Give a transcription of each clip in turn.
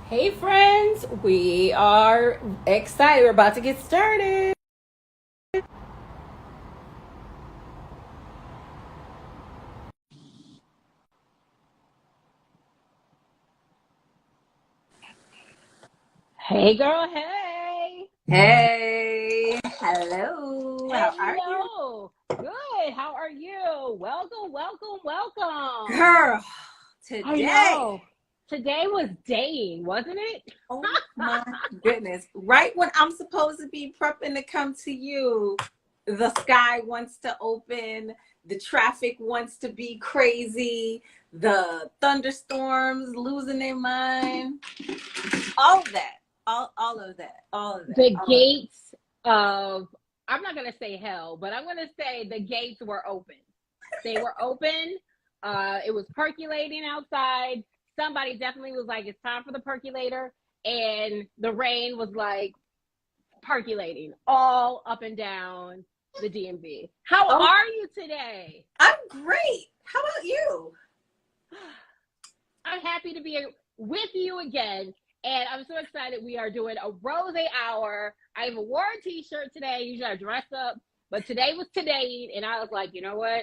Hey friends, we are excited. We're about to get started. Hey girl, hey. Hey, hello. How are you? Hello. Good. How are you? Welcome, welcome, welcome. Girl, I today, know. Today was dating, wasn't it? oh my goodness. Right when I'm supposed to be prepping to come to you, the sky wants to open, the traffic wants to be crazy, the thunderstorms losing their mind, all of that, all of that, all of that, The all of that. gates of, I'm not going to say hell, but I'm going to say the gates were open. They were open. It was percolating outside. Somebody definitely was like, it's time for the percolator. And the rain was like percolating all up and down the DMV. How Oh, are you today? I'm great. How about you? I'm happy to be with you again. And I'm so excited. We are doing a Rosé hour. I have a wore a t-shirt today. Usually I dress up, but today was today. And I was like, you know what?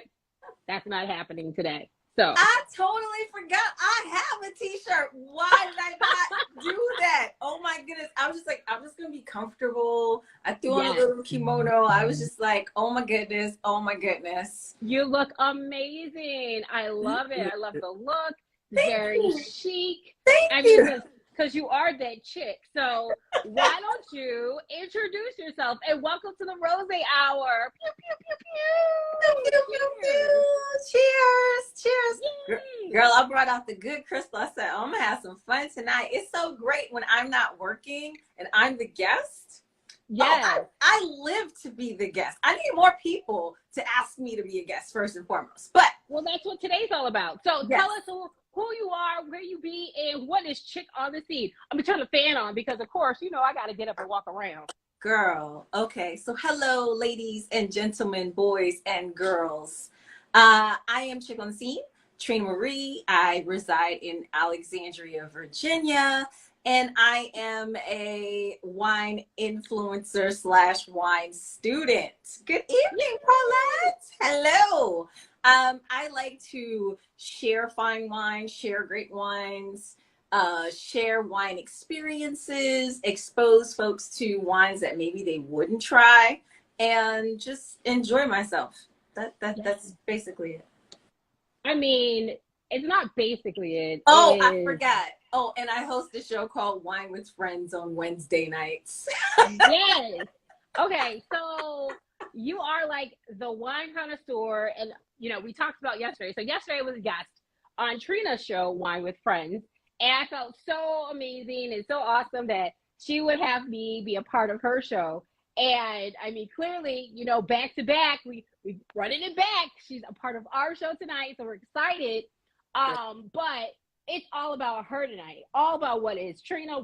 That's not happening today. So I totally forgot I have a t-shirt. Why did I not do that? Oh my goodness. I was just like, I'm just gonna be comfortable. I threw on a yes, little kimono. I was just like, oh my goodness, oh my goodness. you look amazing. I Thank love it. you. I love the look. Thank Very you. chic. Thank I mean, you. because you are that chick. So why don't you introduce yourself and welcome to the Rose Hour? Pew pew Pew, pew pew, pew. pew, Cheers! pew. Cheers. Cheers. Yay! Girl, I brought out the good crystal. I said, I'm gonna have some fun tonight. It's so great when I'm not working and I'm the guest. Oh, I, Yes. I live to be the guest. I need more people to ask me to be a guest first and foremost. But Well, that's what today's all about. So yes, tell us who you are, where you be, and what is Chick on the Scene. I'm gonna turn the fan on because, of course, you know I got to get up and walk around. girl. Okay, so hello, ladies and gentlemen, boys and girls. I am Chick on the Scene, Trina Marie. I reside in Alexandria, Virginia, and I am a wine influencer slash wine student. Good evening, Paulette. Hello. I like to share fine wine, share great wines, share wine experiences, expose folks to wines that maybe they wouldn't try, and just enjoy myself. That's Yes. basically it. I mean, it's not basically it. It Oh, I is forgot. Oh, and I host a show called Wine with Friends on Wednesday nights. yes. Okay, so you are like the wine connoisseur, and we talked about yesterday. So yesterday was a guest on Trina's show, Wine with Friends, and I felt so amazing and so awesome that she would have me be a part of her show. And I mean, clearly, back to back, we running it back. She's a part of our show tonight, so we're excited. But it's all about her tonight. All about what is Trina.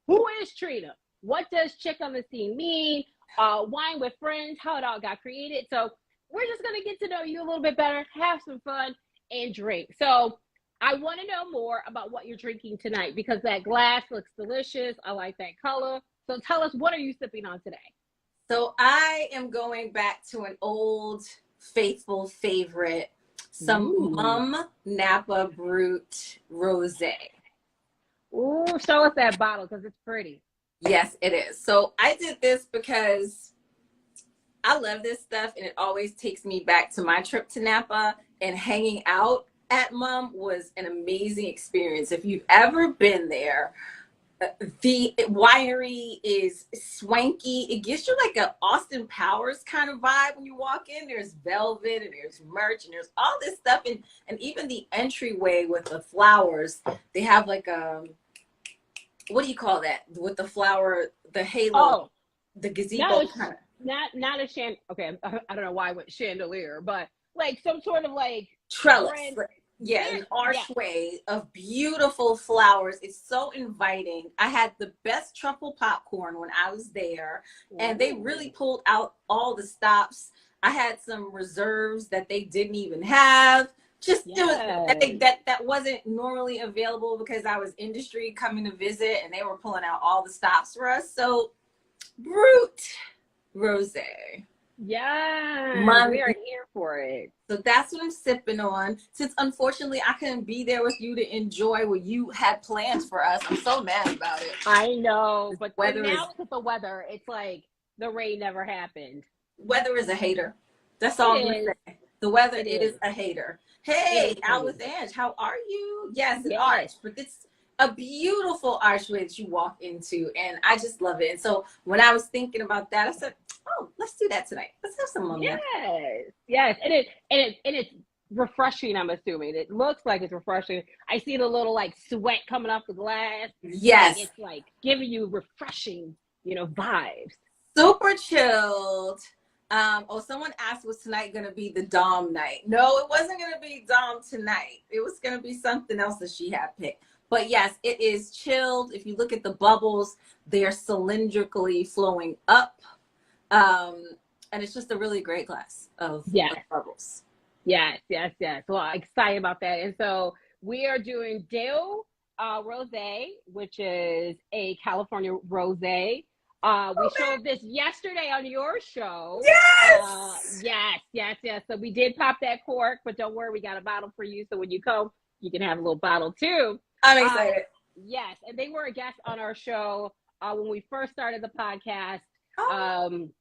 Who is Trina? What does Chick on the Scene mean? Wine with Friends, how it all got created. So we're just gonna get to know you a little bit better, have some fun, and drink. So I want to know more about what you're drinking tonight because that glass looks delicious. I like that color. So tell us, what are you sipping on today? So I am going back to an old faithful favorite, some Ooh. Napa Brut Rosé. Ooh, show us that bottle because it's pretty. Yes, it is. So I did this because I love this stuff and it always takes me back to my trip to Napa, and hanging out at Mum was an amazing experience. If you've ever been there, the winery is swanky. It gives you like a Austin Powers kind of vibe when you walk in. There's velvet and there's merch and there's all this stuff, and even the entryway with the flowers, they have like what do you call that with the flower, the halo, Oh, the not gazebo a kind of not a chand. Okay, I don't know why I went chandelier, but like some sort of like trellis. branch. Yeah, There, an yeah. archway of beautiful flowers. It's so inviting. I had the best truffle popcorn when I was there, and they really Ooh. pulled out all the stops. I had some reserves that they didn't even have. Just it was Yes. that wasn't normally available because I was industry coming to visit and they were pulling out all the stops for us. So Brute Rosé. Yes. My, We are here for it. so that's what I'm sipping on. Since unfortunately I couldn't be there with you to enjoy what you had planned for us. I'm so mad about it. I know, The but weather is now look at the weather. It's like the rain never happened. weather is a hater. That's It all I'm gonna is. say. The weather It is is. a hater. It is Hey, Al funny. with Ange, how are you? Yes, an Yes. arch, but it's a beautiful archway that you walk into, and I just love it. And so when I was thinking about that, I said, "Oh, let's do that tonight. Let's have some on there." Yes. Yes. And it's refreshing, I'm assuming. It looks like it's refreshing. I see the little like sweat coming off the glass. Like Yes, it's like giving you refreshing, vibes. super chilled. Oh, someone asked, was tonight going to be the Dom night? No, it wasn't going to be Dom tonight. It was going to be something else that she had picked. But yes, it is chilled. If you look at the bubbles, they're cylindrically flowing up. And it's just a really great glass of Yes. bubbles. Yes, yes, yes. Well, excited about that. And so we are doing Dale Rosé, which is a California rosé. We Okay. showed this yesterday on your show. Yes! Yes, yes, yes. So we did pop that cork, but don't worry, we got a bottle for you. So when you come, you can have a little bottle too. I'm Uh, excited. yes, and they were a guest on our show when we first started the podcast. Oh, Um,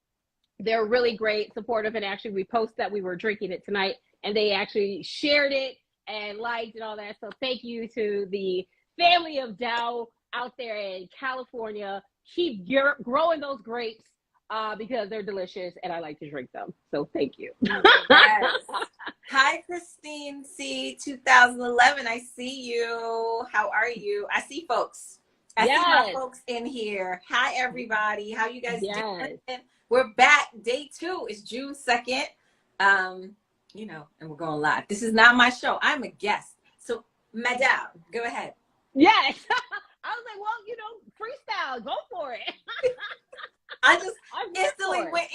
they're really great, supportive, and actually we posted that we were drinking it tonight, and they actually shared it and liked and all that. So thank you to the family of Dow out there in California. Keep growing those grapes because they're delicious, and I like to drink them. So thank you. yes. Hi, Christine C. 2011. I see you. How are you? I see folks. I see my Yes, folks in here. Hi, everybody. How you guys yes. doing? We're back. Day 2 is June 2nd. And we're going live. This is not my show. I'm a guest. So, Madame, go ahead. Yes. I was like, well, freestyle, go for it. I just I'm here instantly for it. went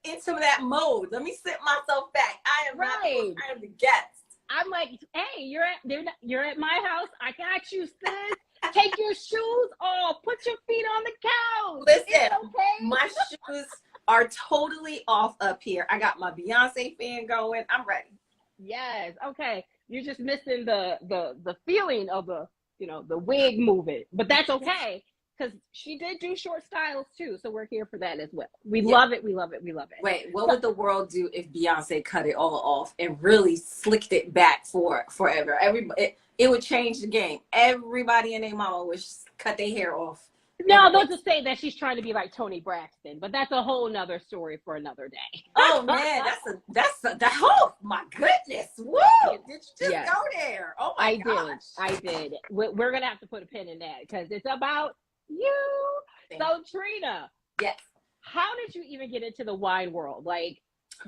into that mode. Let me sit myself back. I am not the host. Right. I am the guest. I'm like, hey, you're at my house. I got you, sis. Take your shoes off. Put your feet on the couch. Listen, It's okay. my shoes are totally off up here. I got my Beyonce fan going. I'm ready. Yes. Okay. You're just missing the feeling of the wig moving, but that's okay because she did do short styles too. So we're here for that as well. We Yeah. love it. We love it. We love it. Wait, what So, would the world do if Beyonce cut it all off and really slicked it back for forever? It would change the game. Everybody and their mama would cut their hair off. no, they'll just say that she's trying to be like Toni Braxton, but that's a whole nother story for another day. Oh man, oh my goodness. Woo! Did you just Yes. go there? Oh my gosh. I did. We're gonna have to put a pin in that because it's about you. So Trina, Yes. how did you even get into the wine world? Like,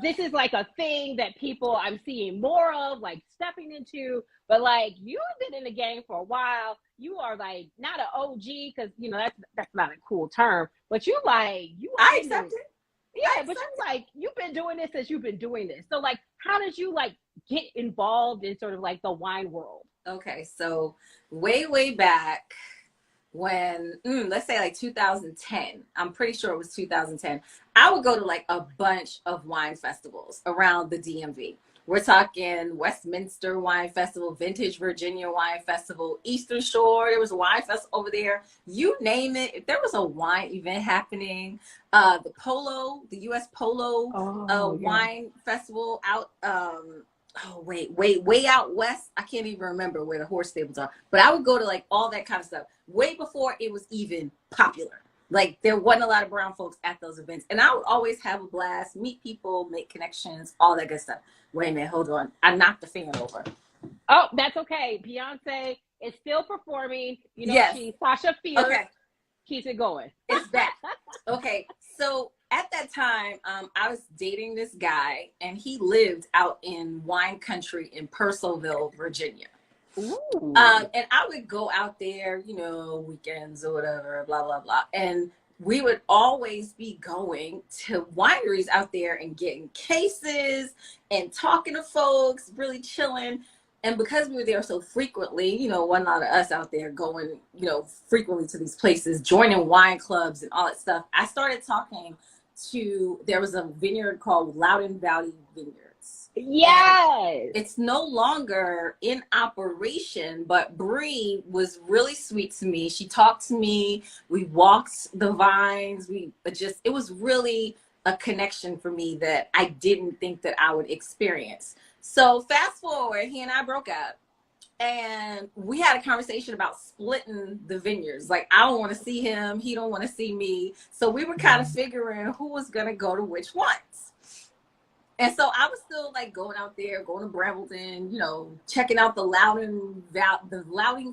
this is like a thing that people I'm seeing more of, like stepping into. But like, you've been in the game for a while. You are like not an OG because that's not a cool term. But you I accept it. yeah. But you've been doing this since you've been doing this. So like, how did you like get involved in sort of like the wine world? Okay, so way back when, let's say like 2010, I'm pretty sure it was 2010, I would go to like a bunch of wine festivals around the DMV. We're talking Westminster Wine Festival, Vintage Virginia Wine Festival, Eastern Shore. There was a wine festival over there. You name it. If there was a wine event happening, the U.S. Polo wine festival out, way out west. I can't even remember where the horse stables are. But I would go to like all that kind of stuff way before it was even popular. Like there wasn't a lot of brown folks at those events. And I would always have a blast, meet people, make connections, all that good stuff. Wait a minute, hold on. I knocked the fan over. Oh, that's okay. Beyonce is still performing. Yes. She's Sasha Fierce. Okay. Keeps it going. It's back. Okay. So at that time, I was dating this guy and he lived out in wine country in Purcellville, Virginia. Ooh. And I would go out there, weekends or whatever, blah, blah, blah. And we would always be going to wineries out there and getting cases and talking to folks, really chilling. And because we were there so frequently, you know, wasn't a lot of us out there going, you know, frequently to these places, joining wine clubs and all that stuff. I started talking to, there was a vineyard called Loudoun Valley Vineyards. And Yes. it's no longer in operation, but Bree was really sweet to me. She talked to me. We walked the vines. It was really a connection for me that I didn't think that I would experience. So fast forward, he and I broke up, and we had a conversation about splitting the vineyards. Like, I don't want to see him, he don't want to see me. So we were kind of figuring who was going to go to which ones. And so I was still like going out there, going to Brambleton, you know, checking out the Loudoun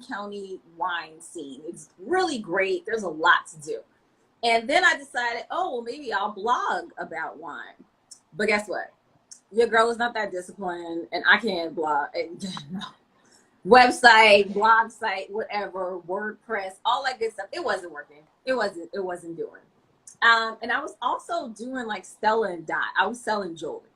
County wine scene. It's really great. There's a lot to do. And then I decided, oh, well, maybe I'll blog about wine. But guess what? Your girl is not that disciplined, and I can't blog. Website, blog site, whatever, WordPress, all that good stuff. It wasn't working. It wasn't doing. And I was also doing like Stella and Dot. I was selling jewelry.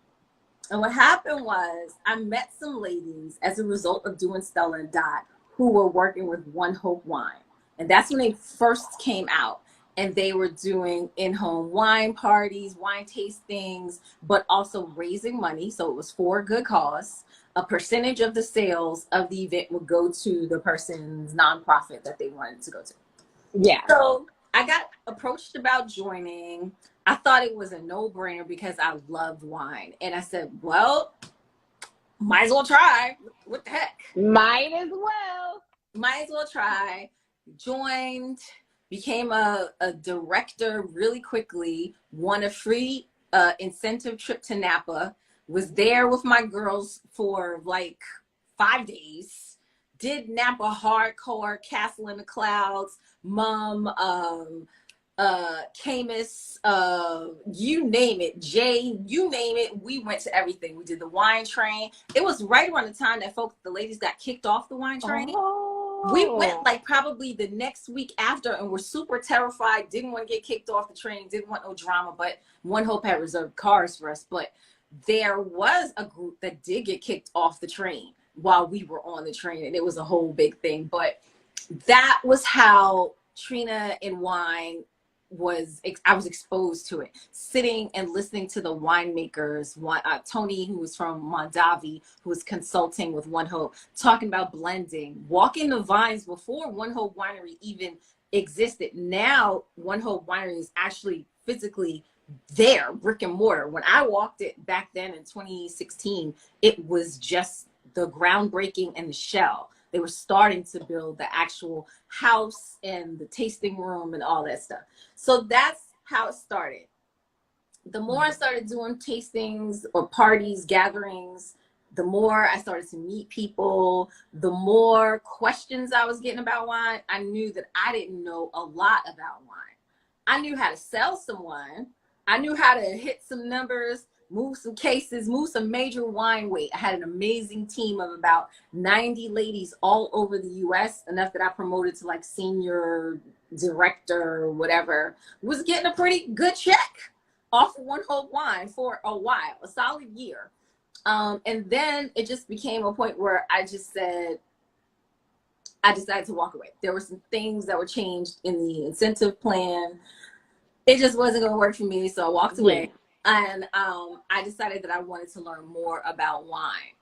And what happened was I met some ladies as a result of doing Stella and Dot who were working with One Hope Wine. And that's when they first came out. And they were doing in-home wine parties, wine tastings, but also raising money. So it was for a good cause. A percentage of the sales of the event would go to the person's nonprofit that they wanted to go to. Yeah. So I got approached about joining. I thought it was a no-brainer because I loved wine. And I said, well, might as well try. What the heck? Might as well. Might as well try. Joined. Became a director really quickly, won a free incentive trip to Napa, was there with my girls for like 5 days, did Napa hardcore, Castle in the Clouds, Mum, Camus, you name it, Jay, you name it, we went to everything. We did the wine train. It was right around the time that the ladies got kicked off the wine train. Oh. We went like probably the next week after, and we're super terrified, didn't want to get kicked off the train, didn't want no drama, but One Hope had reserved cars for us. But there was a group that did get kicked off the train while we were on the train, and it was a whole big thing. But that was how Trina and wine I was exposed to it, sitting and listening to the winemakers, Tony, who was from Mondavi, who was consulting with One Hope, talking about blending, walking the vines before One Hope Winery even existed. Now One Hope Winery is actually physically there, brick and mortar. When I walked it back then in 2016, it was just the groundbreaking and the shell. They were starting to build the actual house and the tasting room and all that stuff. So that's how it started. The more I started doing tastings or parties, gatherings, the more I started to meet people, the more questions I was getting about wine. I knew that I didn't know a lot about wine. I knew how to sell some wine. I knew how to hit some numbers, move some cases, move some major wine weight. I had an amazing team of about 90 ladies all over the US, enough that I promoted to like senior director or whatever. Was getting a pretty good check off of One Hope Wine for a while, a solid year. And then it just became a point where I decided to walk away. There were some things that were changed in the incentive plan. It just wasn't going to work for me, so I walked away. And I decided that I wanted to learn more about wine.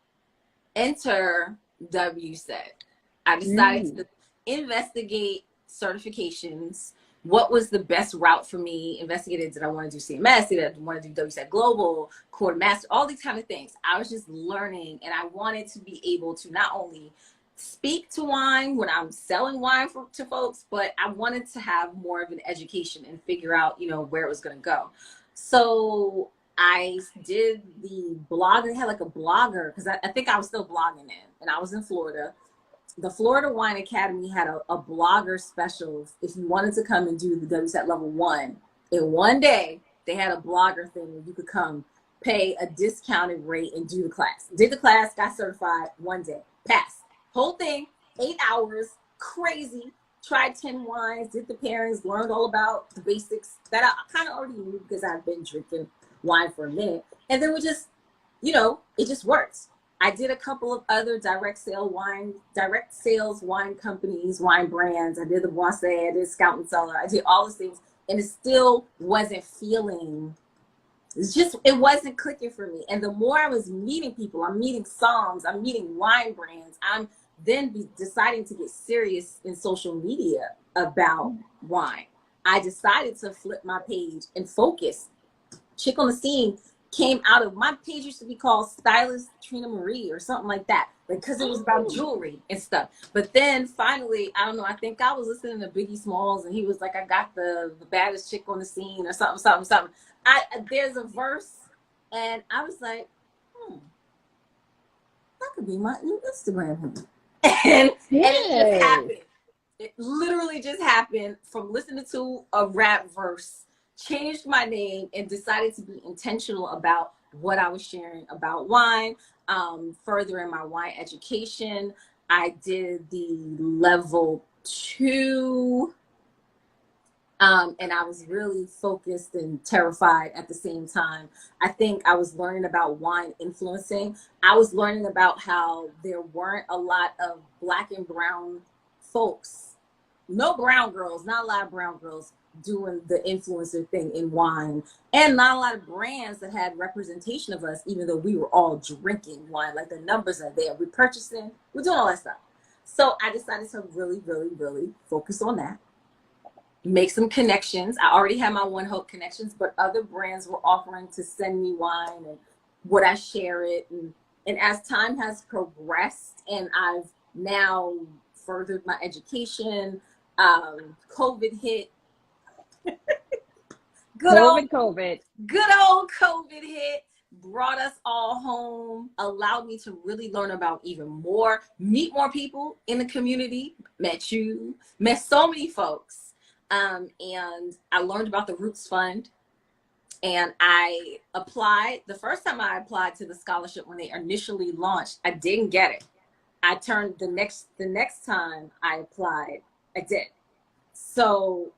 Enter WSET. I decided to investigate certifications. What was the best route for me? Investigated, did I want to do CMS? Did I want to do WSET Global, Quarter Master, all these kind of things. I was just learning, and I wanted to be able to not only speak to wine when I'm selling wine to folks, but I wanted to have more of an education and figure out, you know, where it was going to go. So I did the blog. I had like a blogger, because I think I was still blogging then, and I was in Florida. The Florida Wine Academy had a blogger special. If you wanted to come and do the WSET Level 1 in one day, they had a blogger thing where you could come, pay a discounted rate, and do the class. Did the class, got certified one day, passed. Whole thing, 8 hours, crazy. Tried 10 wines, did the pairings, learned all about the basics that I kind of already knew because I've been drinking wine for a minute. And then we just, you know, it just works. I did a couple of other direct sales wine companies, wine brands. I did the Rosé, I did Scout and Cellar, I did all those things, and it still wasn't feeling. It wasn't clicking for me. And the more I was meeting people, I'm meeting Psalms, I'm meeting wine brands, I'm then deciding to get serious in social media about wine. I decided to flip my page and focus. Chick on the Scene came out of my page used to be called Stylist Trina Marie or something like that, because it was about jewelry and stuff. But then finally, I don't know, I think I was listening to Biggie Smalls and he was like, I got the baddest chick on the scene or something. There's a verse and I was like, that could be my new Instagram handle. And it just happened. It literally just happened from listening to a rap verse, changed my name and decided to be intentional about what I was sharing about wine. Further in my wine education, I did the level 2, and I was really focused and terrified at the same time. I think I was learning about wine influencing. I was learning about how there weren't a lot of Black and brown folks, no brown girls, not a lot of brown girls doing the influencer thing in wine, and not a lot of brands that had representation of us, even though we were all drinking wine. Like the numbers are there, we're purchasing, we're doing all that stuff. So I decided to really, really, really focus on that, make some connections. I already had my One Hope connections, but other brands were offering to send me wine and would I share it. And as time has progressed and I've now furthered my education, COVID hit. Good old COVID hit, brought us all home, allowed me to really learn about even more, meet more people in the community, met so many folks. And I learned about the Roots Fund, and I applied. The first time I applied to the scholarship when they initially launched, I didn't get it. I turned the next time I applied, I did. So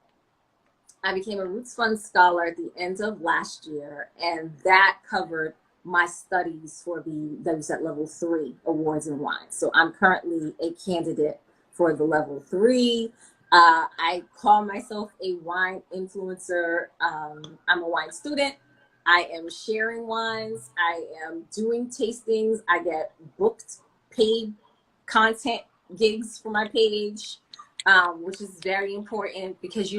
I became a Roots Fund scholar at the end of last year, and that covered my studies for the WSET Level 3 Awards in Wine. So I'm currently a candidate for the Level 3. I call myself a wine influencer. I'm a wine student. I am sharing wines. I am doing tastings. I get booked paid content gigs for my page, which is very important because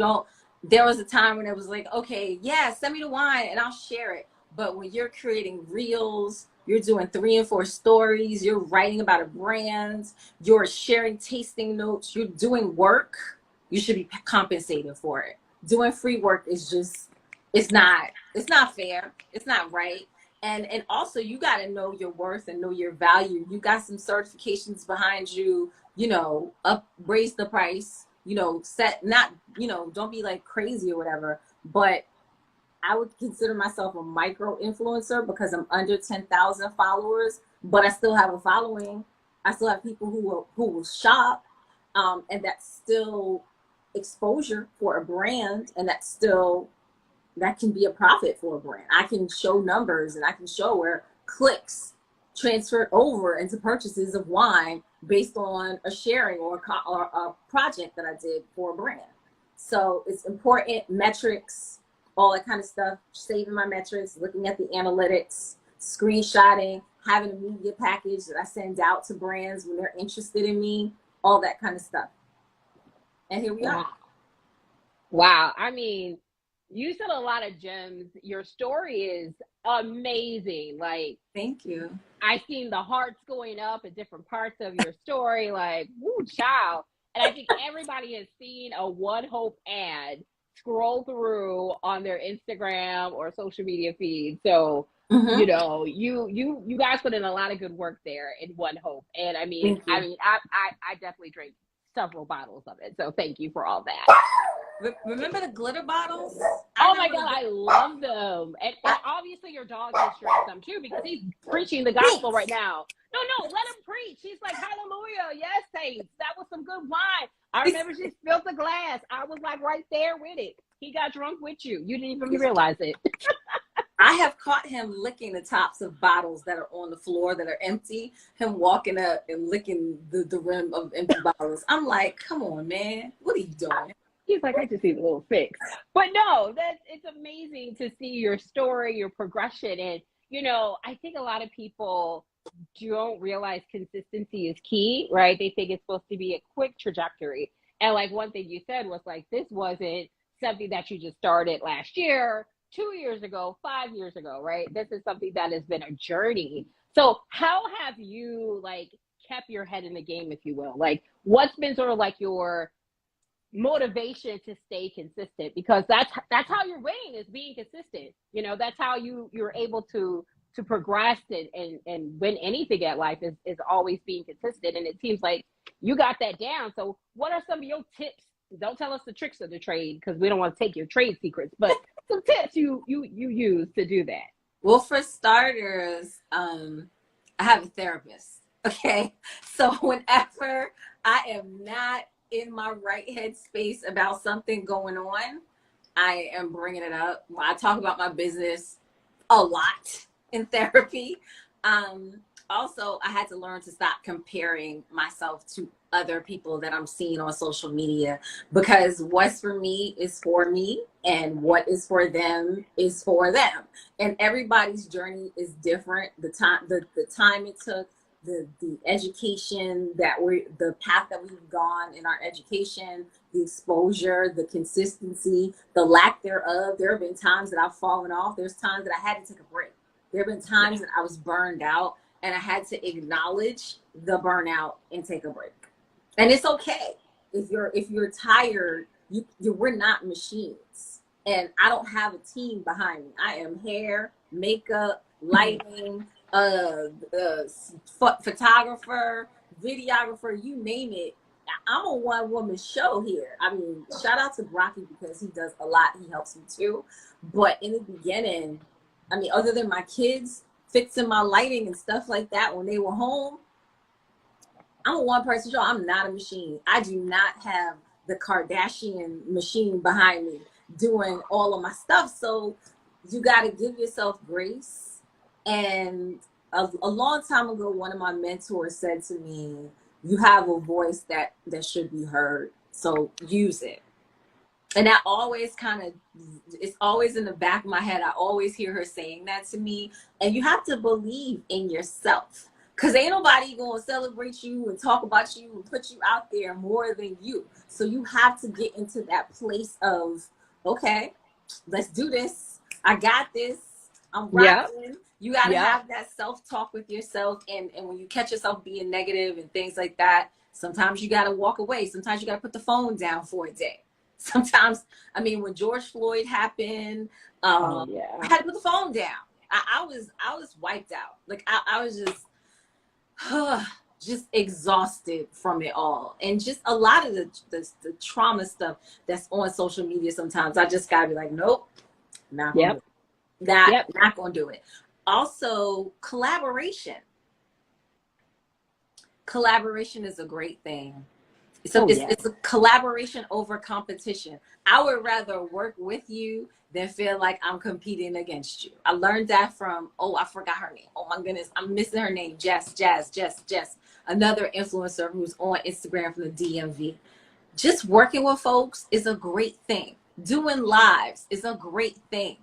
there was a time when it was like, okay, yeah, send me the wine and I'll share it. But when you're creating reels, you're doing 3 and 4 stories, you're writing about a brand, you're sharing tasting notes, you're doing work, you should be compensated for it. Doing free work is just, it's not fair. It's not right. And also you got to know your worth and know your value. You got some certifications behind you, raise the price, don't be like crazy or whatever. But I would consider myself a micro influencer because I'm under 10,000 followers, but I still have a following. I still have people who will shop, and that's still exposure for a brand, and that can be a profit for a brand. I can show numbers and I can show where clicks transferred over into purchases of wine based on a sharing or a project that I did for a brand. So it's important, metrics, all that kind of stuff, saving my metrics, looking at the analytics, screenshotting, having a media package that I send out to brands when they're interested in me, all that kind of stuff. And here we are. Wow. I mean, you said a lot of gems. Your story is amazing. Like, thank you. I've seen the hearts going up at different parts of your story. Like, woo, child. And I think everybody has seen a One Hope ad scroll through on their Instagram or social media feed. So, you guys put in a lot of good work there in One Hope. And I definitely drank several bottles of it. So thank you for all that. Remember the glitter bottles? Oh my God, I love them. And obviously your dog has drank some too because he's preaching the gospel right now. No, let him preach. He's like, hallelujah. Yes, saints. That was some good wine. I remember she spilled the glass. I was like right there with it. He got drunk with you. You didn't even realize it. I have caught him licking the tops of bottles that are on the floor that are empty, him walking up and licking the rim of empty bottles. I'm like, come on, man. What are you doing? He's like, I just need a little fix. But no, it's amazing to see your story, your progression. And, I think a lot of people don't realize consistency is key, right? They think it's supposed to be a quick trajectory. And like one thing you said was like, this wasn't something that you just started last year, 2 years ago, 5 years ago, right? This is something that has been a journey. So how have you like kept your head in the game, if you will? Like what's been sort of like your motivation to stay consistent? Because that's how you're winning, is being consistent. That's how you're able to progress and win anything at life, is always being consistent. And it seems like you got that down. So what are some of your tips? Don't tell us the tricks of the trade, because we don't want to take your trade secrets, but some tips you use to do that. Well, for starters, I have a therapist. Okay. So whenever I am not in my right headspace about something going on, I am bringing it up. I talk about my business a lot in therapy. Also, I had to learn to stop comparing myself to other people that I'm seeing on social media, because what's for me is for me, and what is for them is for them. And everybody's journey is different. The time it took, the education the path that we've gone in our education, the exposure, the consistency, the lack thereof. There have been times that I've fallen off. There's times that I had to take a break. There have been times that I was burned out, and I had to acknowledge the burnout and take a break. And it's okay. If you're tired, we're not machines. And I don't have a team behind me. I am hair, makeup, lighting, photographer, videographer, you name it. I'm a one-woman show here. I mean, shout out to Brocky, because he does a lot. He helps me too. But in the beginning, I mean, other than my kids fixing my lighting and stuff like that when they were home, I'm a one-person show. I'm not a machine. I do not have the Kardashian machine behind me doing all of my stuff. So you got to give yourself grace. And a long time ago, one of my mentors said to me, you have a voice that should be heard, so use it. And that always it's always in the back of my head. I always hear her saying that to me. And you have to believe in yourself, because ain't nobody going to celebrate you and talk about you and put you out there more than you. So you have to get into that place of, okay, let's do this. I got this. I'm rocking. Yep. You got to have that self-talk with yourself. And when you catch yourself being negative and things like that, sometimes you got to walk away. Sometimes you got to put the phone down for a day. Sometimes, I mean, when George Floyd happened, I had to put the phone down. I was wiped out. Like I was just exhausted from it all. And just a lot of the trauma stuff that's on social media, sometimes I just gotta be like, nope, not gonna do it. Not gonna do it. Also, collaboration. Collaboration is a great thing. So it's a collaboration over competition. I would rather work with you than feel like I'm competing against you. I learned that from, I forgot her name. Oh my goodness, I'm missing her name. Jess, another influencer who's on Instagram from the DMV. Just working with folks is a great thing. Doing lives is a great thing.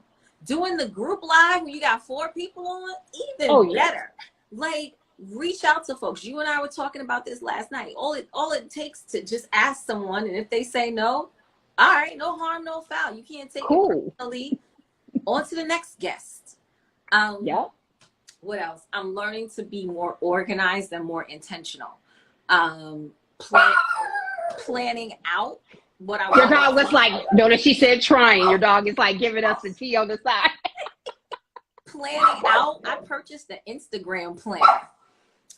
Doing the group live when you got 4 people on, even better. Like, reach out to folks. You and I were talking about this last night. All it takes to just ask someone, and if they say no, all right, no harm, no foul. You can't take it personally. On to the next guest. What else? I'm learning to be more organized and more intentional. Planning out what I want. Your dog was like, notice she said trying. Your dog is like giving us the tea on the side. Planning out. I purchased the Instagram planner.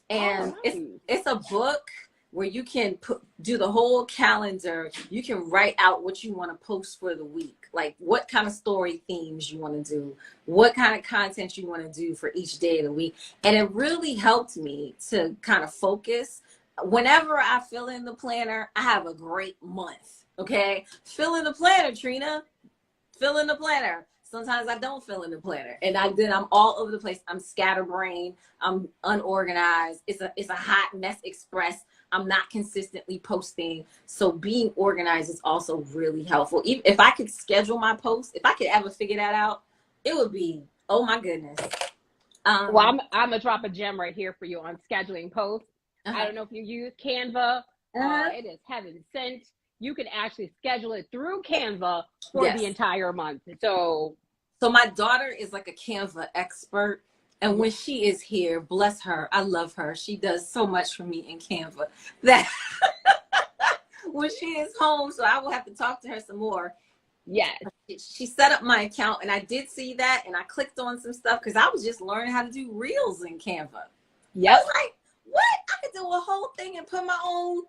And it's a book where you can do the whole calendar. You can write out what you want to post for the week, like what kind of story themes you want to do, what kind of content you want to do for each day of the week. And it really helped me to kind of focus. Whenever I fill in the planner, I have a great month. Okay, fill in the planner, Trina. Fill in the planner. Sometimes I don't fill in the planner, and then I'm all over the place. I'm scatterbrained. I'm unorganized. It's a hot mess express. I'm not consistently posting. So being organized is also really helpful. Even if I could schedule my posts, if I could ever figure that out, it would be, oh my goodness. Well, I'm gonna drop a gem right here for you on scheduling posts. I Uh-huh. don't know if you use Canva. Uh-huh. It is heaven sent. You can actually schedule it through Canva for the Yes. entire month. So So my daughter is like a Canva expert. And when yeah, she is here, bless her, I love her. She does so much for me in Canva that when she is home, so I will have to talk to her some more. yes, She set up my account, and I did see that, and I clicked on some stuff because I was just learning how to do reels in Canva. I yep. was like, what? I could do a whole thing and put my own.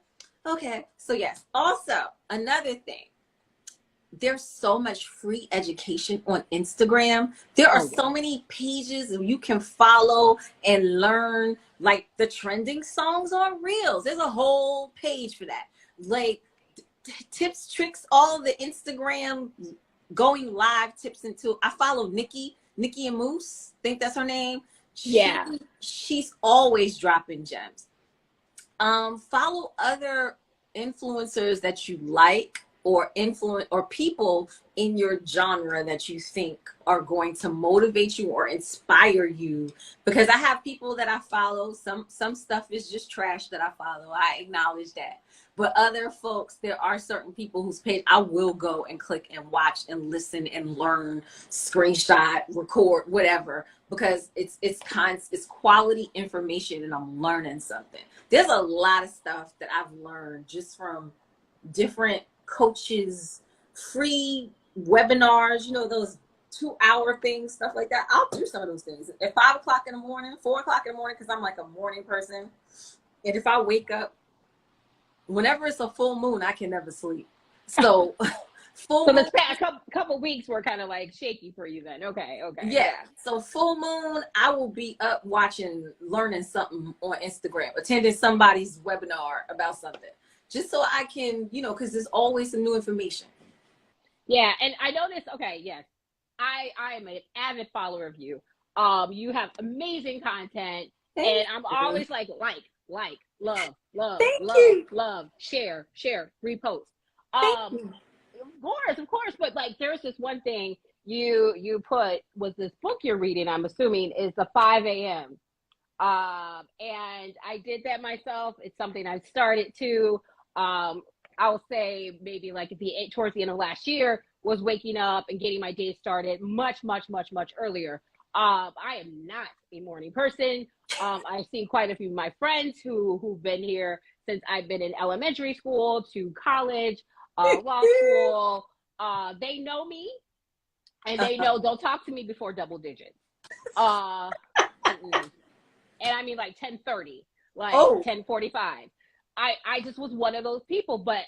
Okay. So yes. Also, another thing, there's so much free education on Instagram. There are Oh yeah. so many pages that you can follow and learn, like the trending songs on Reels. There's a whole page for that. Like tips, tricks, all the Instagram going live tips into. I follow Nikki and Moose. Think that's her name. She Yeah. she's always dropping gems. Follow other influencers that you like, or influence, or people in your genre that you think are going to motivate you or inspire you. Because I have people that I follow. Some stuff is just trash that I follow. I acknowledge that. But other folks, there are certain people whose page I will go and click and watch and listen and learn, screenshot, record, whatever, because it's quality information and I'm learning something. There's a lot of stuff that I've learned just from different coaches, free webinars, those 2-hour things, stuff like that. I'll do some of those things at 5 o'clock in the morning, 4 o'clock in the morning, because I'm like a morning person. And if I wake up, whenever it's a full moon, I can never sleep. So full So moon. this past couple weeks were kind of like shaky for you then. Okay, okay, Yeah. yeah. So full moon, I will be up watching, learning something on Instagram, attending somebody's webinar about something, just so I can, because there's always some new information. Yeah, and I noticed, okay, yes. I am an avid follower of you. You have amazing content, Thank and I'm you. always like, love, love, Thank love, you. love, share, repost. Thank Um, you. of course, but like there's this one thing you put was this book you're reading, I'm assuming is the 5 a.m. And I did that myself. It's something I started to. I'll say maybe like towards the end of last year was waking up and getting my day started much, much, much, much earlier. I am not a morning person. I've seen quite a few of my friends who've been here since I've been in elementary school to college, law school. They know me, and they know don't talk to me before double digits. Uh, mm-mm. And I mean like 10:30, like Oh, 10:45. I just was one of those people. But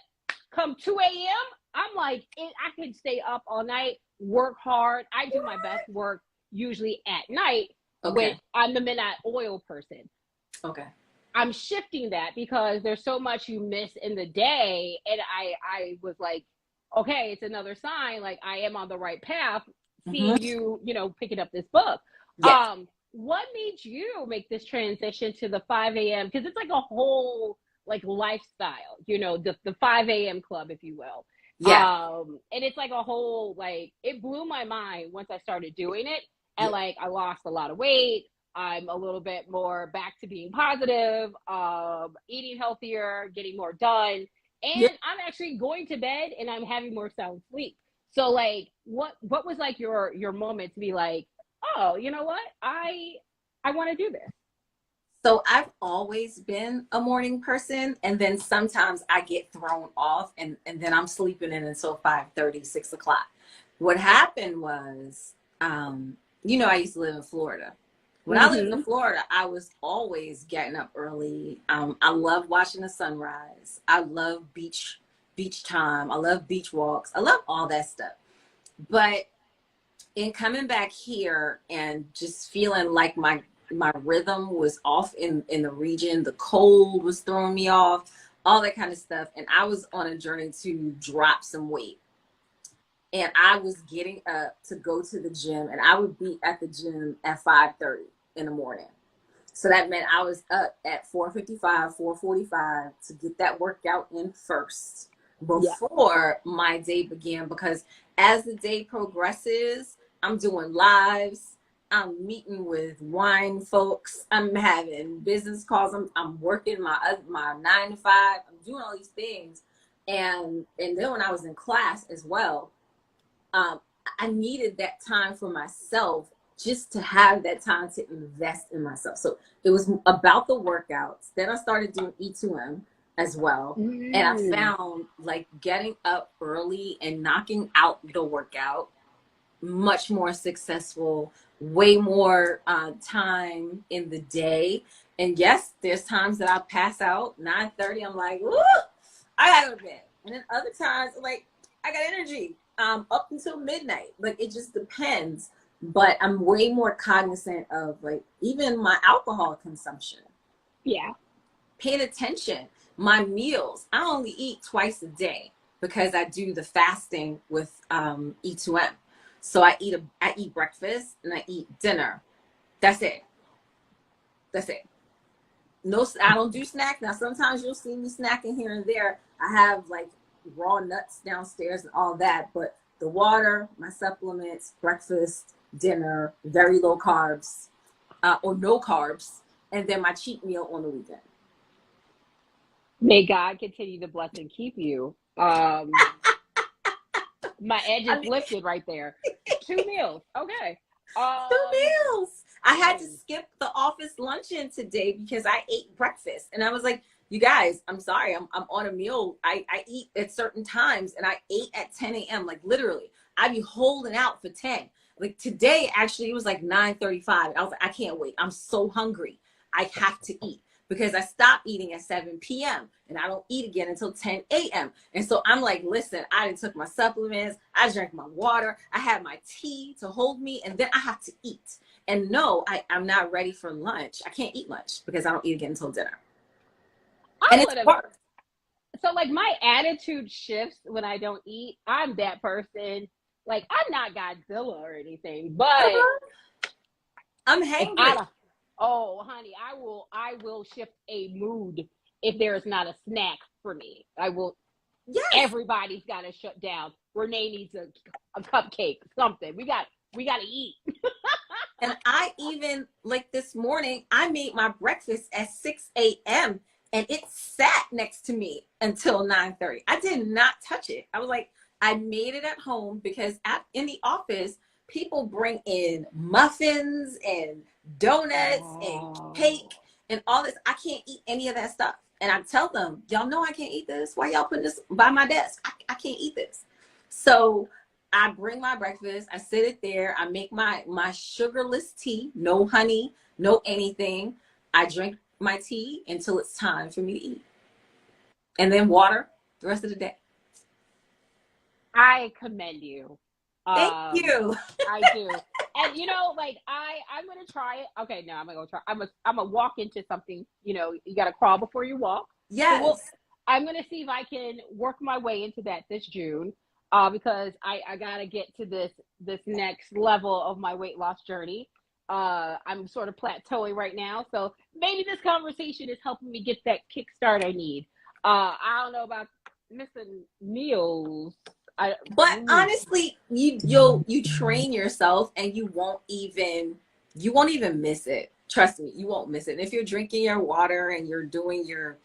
come 2 a.m., I'm like, I can stay up all night, work hard. I do my best work usually at night when okay. I'm the midnight oil person. Okay. I'm shifting that because there's so much you miss in the day. And I was like, okay, it's another sign. Like I am on the right path. Mm-hmm. Seeing you, picking up this book. Yes. What made you make this transition to the 5 a.m.? Because it's like a whole like lifestyle, the 5 a.m. club, if you will. Yeah. And it's like a whole, like, it blew my mind once I started doing it. And Yeah. like I lost a lot of weight. I'm a little bit more back to being positive, eating healthier, getting more done. Yeah. And I'm actually going to bed and I'm having more sound sleep. So like what was like your moment to be like, oh, you know what? I want to do this. So I've always been a morning person, and then sometimes I get thrown off, and then I'm sleeping in until 5:30, 6 o'clock. What happened was, I used to live in Florida. When I lived in Mm-hmm. Florida, I was always getting up early. I love watching the sunrise. I love beach time. I love beach walks. I love all that stuff. But in coming back here and just feeling like my rhythm was off in the region, the cold was throwing me off, all that kind of stuff, and I was on a journey to drop some weight. and I was getting up to go to the gym, and I would be at the gym at 5:30 in the morning. So that meant I was up at 4:55, 4:45 to get that workout in first Yeah. before my day began. Because as the day progresses, I'm doing lives. I'm meeting with wine folks. I'm having business calls. I'm working my 9 to 5. I'm doing all these things, and then when I was in class as well, um, I needed that time for myself, just to have that time to invest in myself. So it was about the workouts. Then I started doing E2M as well. And I Mm. found like getting up early and knocking out the workout much more successful, way more time in the day. And yes, there's times that I pass out 9:30. I'm like, woo, I gotta go to bed. And then other times, like, I got energy up until midnight. Like, it just depends. But I'm way more cognizant of, like, even my alcohol consumption. Yeah. Paying attention. My meals, I only eat twice a day because I do the fasting with E2M. So I eat breakfast and I eat dinner. That's it. That's it. No, I don't do snacks. Now, sometimes you'll see me snacking here and there. I have like raw nuts downstairs and all that, but the water, my supplements, breakfast, dinner, very low carbs, or no carbs, and then my cheat meal on the weekend. May God continue to bless and keep you. My edge I is mean, lifted right there. 2 meals. Okay. two Um, meals. I had to dang. skip the office luncheon today because I ate breakfast. And I was like, you guys, I'm sorry. I'm on a meal. I eat at certain times, and I ate at 10 a.m. Like, literally, I'd be holding out for 10. Like, today, actually, it was like 9:35. I was like, I can't wait. I'm so hungry. I have to eat, because I stopped eating at 7 p.m. and I don't eat again until 10 a.m. And so I'm like, listen, I done took my supplements, I drank my water, I had my tea to hold me, and then I have to eat. And no, I'm not ready for lunch. I can't eat lunch because I don't eat again until dinner. I And it's would have. hard. So, like, my attitude shifts when I don't eat. I'm that person. Like, I'm not Godzilla or anything, but Uh-huh. I'm if I hangry. don't, oh, honey, I will shift a mood if there is not a snack for me. I will. Yes. Everybody's got to shut down. Renee needs a cupcake, something. We got to eat. And I even, like this morning, I made my breakfast at 6 a.m. and it sat next to me until 9:30. I did not touch it. I was like, I made it at home because in the office, people bring in muffins and donuts and Oh. cake and all this. I can't eat any of that stuff. And I tell them, y'all know I can't eat this. Why y'all putting this by my desk? I can't eat this. So I bring my breakfast, I sit it there, I make my sugarless tea, no honey, no anything. I drink my tea until it's time for me to eat. And then water the rest of the day. I commend you. Thank Um, you. I do. And like I'm gonna try it. Okay, no, I'm gonna go try. I'm gonna walk into something. You gotta crawl before you walk. So Yes. I'm gonna see if I can work my way into that this June. Because I gotta get to this next level of my weight loss journey. I'm sort of plateauing right now, so maybe this conversation is helping me get that kickstart I need. I don't know about missing meals. I But ooh. honestly, you train yourself and you won't even miss it. Trust me, you won't miss it. And if you're drinking your water and you're doing you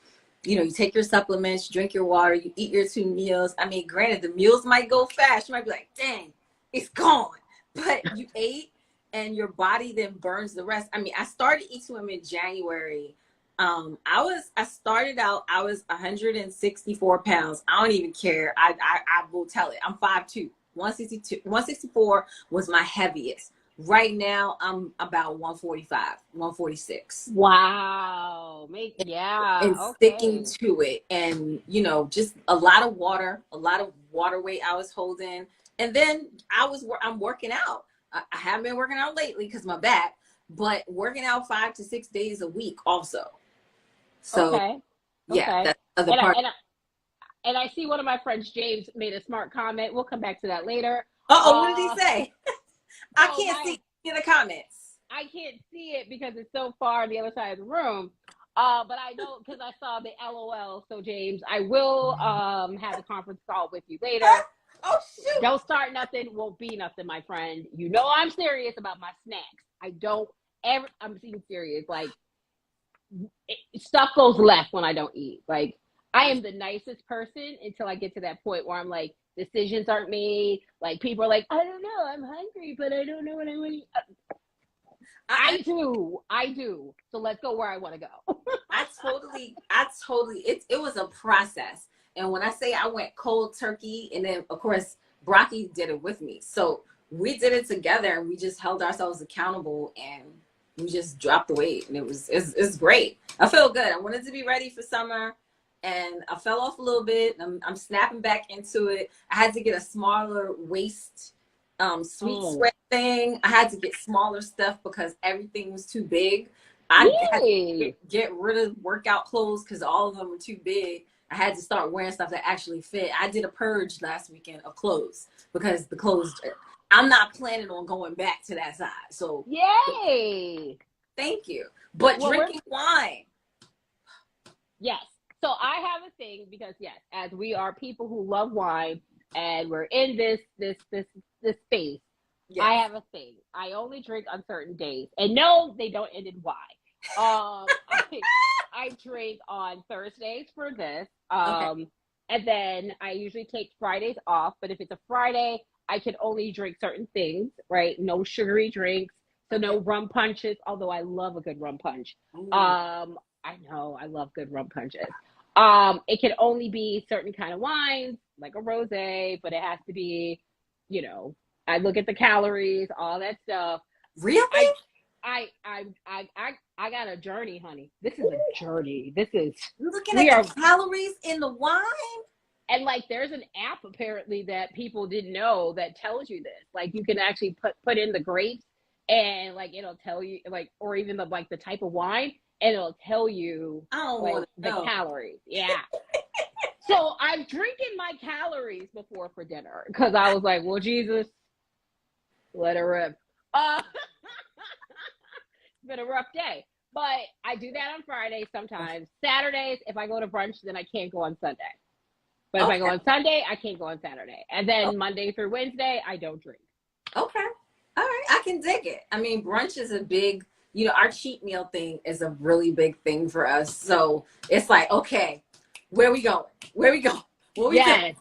take your supplements, drink your water, you eat your 2 meals. I mean, granted, the meals might go fast. You might be like, dang, it's gone. But you ate, and your body then burns the rest. I mean, I started E2M in January. I started out, I was 164 pounds. I don't even care. I will tell it. I'm 5'2". 162, 164 was my heaviest. Right now I'm about 145, 146. Wow. Yeah. And sticking Okay. to it, and just a lot of water, a lot of water weight I was holding. And then I'm working out. I haven't been working out lately because my back, but working out 5 to 6 days a week also. So Okay. yeah, Okay. that's the other And I, part. and I, And I see one of my friends, James, made a smart comment. We'll come back to that later. Uh-oh, what did he say? I So can't see in the comments. I can't see it because it's so far on the other side of the room. But I know because I saw the LOL. So James, I will have a conference call with you later. Oh shoot! Don't start nothing, won't be nothing, my friend. You know I'm serious about my snacks. I don't ever. I'm being serious. Like stuff goes left when I don't eat. Like I am the nicest person until I get to that point where I'm like decisions aren't made. Like people are like, I don't know, I'm hungry, but I don't know what I want to eat. I do. So let's go where I want to go. I totally, it was a process. And when I say I went cold turkey, and then of course, Brocky did it with me. So we did it together and we just held ourselves accountable and we just dropped the weight. And it's great. I feel good. I wanted to be ready for summer and I fell off a little bit. I'm snapping back into it. I had to get a smaller waist sweet sweat thing. I had to get smaller stuff because everything was too big. I had to get rid of workout clothes because all of them were too big. I had to start wearing stuff that actually fit. I did a purge last weekend of clothes because the clothes, I'm not planning on going back to that size. So yay! Thank you. But drinking wine. Yes. So I have a thing because yes, as we are people who love wine and we're in this space, yes. I have a thing. I only drink on certain days. And no, they don't end in Y. I drink on Thursdays for this. Okay. And then I usually take Fridays off. But if it's a Friday, I can only drink certain things, right? No sugary drinks. So no rum punches, although I love a good rum punch. I know, I love good rum punches. It can only be certain kind of wines, like a rosé, but it has to be, you know, I look at the calories, all that stuff. Really? I got a journey, honey. This is a journey. This is looking at the calories in the wine. And like, there's an app apparently that people didn't know that tells you this. Like, you can actually put in the grapes, and like it'll tell you, like, or even the like the type of wine, and it'll tell you like the calories. Yeah. So I'm drinking my calories before for dinner because I was like, well, Jesus, let it rip. It's been a rough day, but I do that on Fridays sometimes. Saturdays, if I go to brunch, then I can't go on Sunday. But if I go on Sunday, I can't go on Saturday. And then Monday through Wednesday, I don't drink. Okay. All right. I can dig it. I mean, brunch is a big, you know, our cheat meal thing is a really big thing for us. So it's like, okay, where we going? Where we going? What we doing?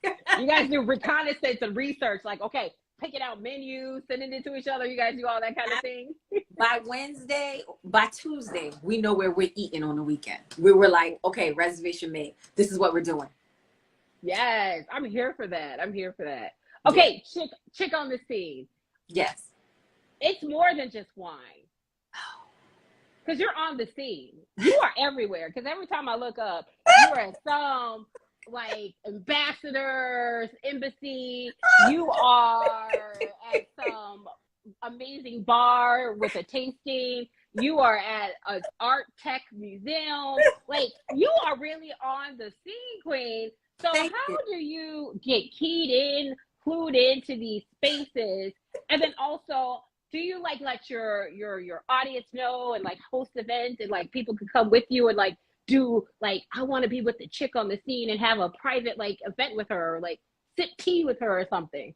You guys do reconnaissance and research. Like, okay, picking out menus, sending it to each other. You guys do all that kind of thing. By Tuesday, we know where we're eating on the weekend. We were like, okay, reservation made. This is what we're doing. Yes, I'm here for that. Okay, yeah. Chick on the scene. Yes. It's more than just wine. Because you're on the scene. You are everywhere. Because every time I look up, you're at some like ambassadors, embassy. You are at some amazing bar with a tasting. You are at an art tech museum. Like, you are really on the scene, queen. So how do you get clued into these spaces? And then also, do you like let your audience know and like host events and like people can come with you and like do like, I want to be with the chick on the scene and have a private like event with her, or like sip tea with her or something?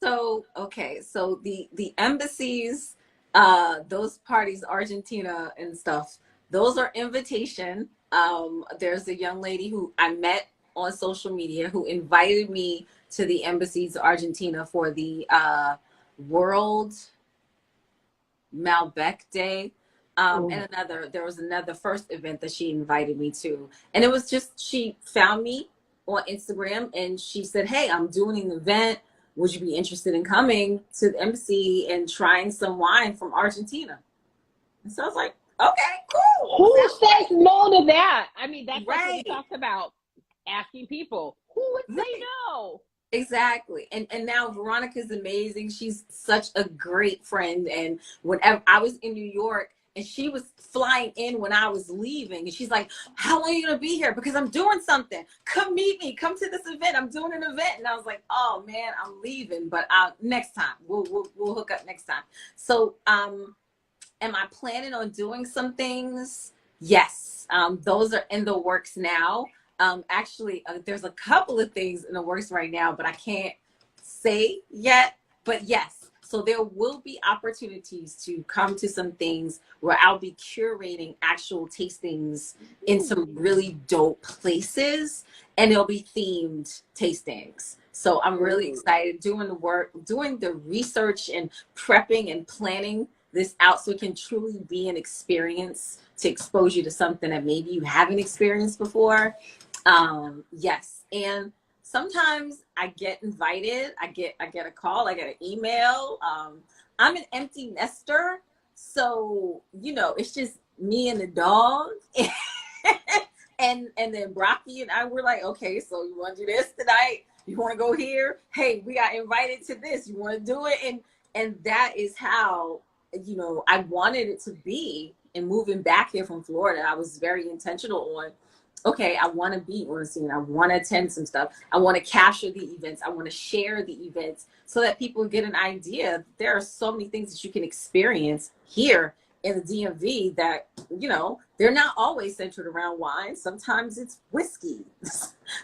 So, okay. So the embassies, those parties, Argentina and stuff, those are invitation. There's a young lady who I met on social media who invited me to the embassy to Argentina for the World Malbec Day. And there was another first event that she invited me to. And it was just, she found me on Instagram and she said, hey, I'm doing an event. Would you be interested in coming to the embassy and trying some wine from Argentina? And so I was like, okay, cool. Who says no to that? I mean, that's what we talked about. Asking people, who would say no? Exactly. And now Veronica's amazing. She's such a great friend. And whenever I was in New York and she was flying in when I was leaving. And she's like, how long are you going to be here? Because I'm doing something. Come meet me. Come to this event. I'm doing an event. And I was like, oh man, I'm leaving, but next time we'll hook up next time. So, am I planning on doing some things? Yes. Those are in the works now. Actually, there's a couple of things in the works right now, but I can't say yet. But yes, so there will be opportunities to come to some things where I'll be curating actual tastings in some really dope places, and it'll be themed tastings. So I'm really excited doing the work, doing the research and prepping and planning this out so it can truly be an experience to expose you to something that maybe you haven't experienced before. Yes. And sometimes I get invited, I get a call, I get an email. I'm an empty nester. So, it's just me and the dog. and then Brocky and I were like, okay, so you want to do this tonight? You want to go here? Hey, we got invited to this. You want to do it? And that is how, I wanted it to be. And moving back here from Florida, I was very intentional on, okay, I want to be on the scene. I want to attend some stuff. I want to capture the events. I want to share the events so that people get an idea. There are so many things that you can experience here in the DMV that, they're not always centered around wine. Sometimes it's whiskey.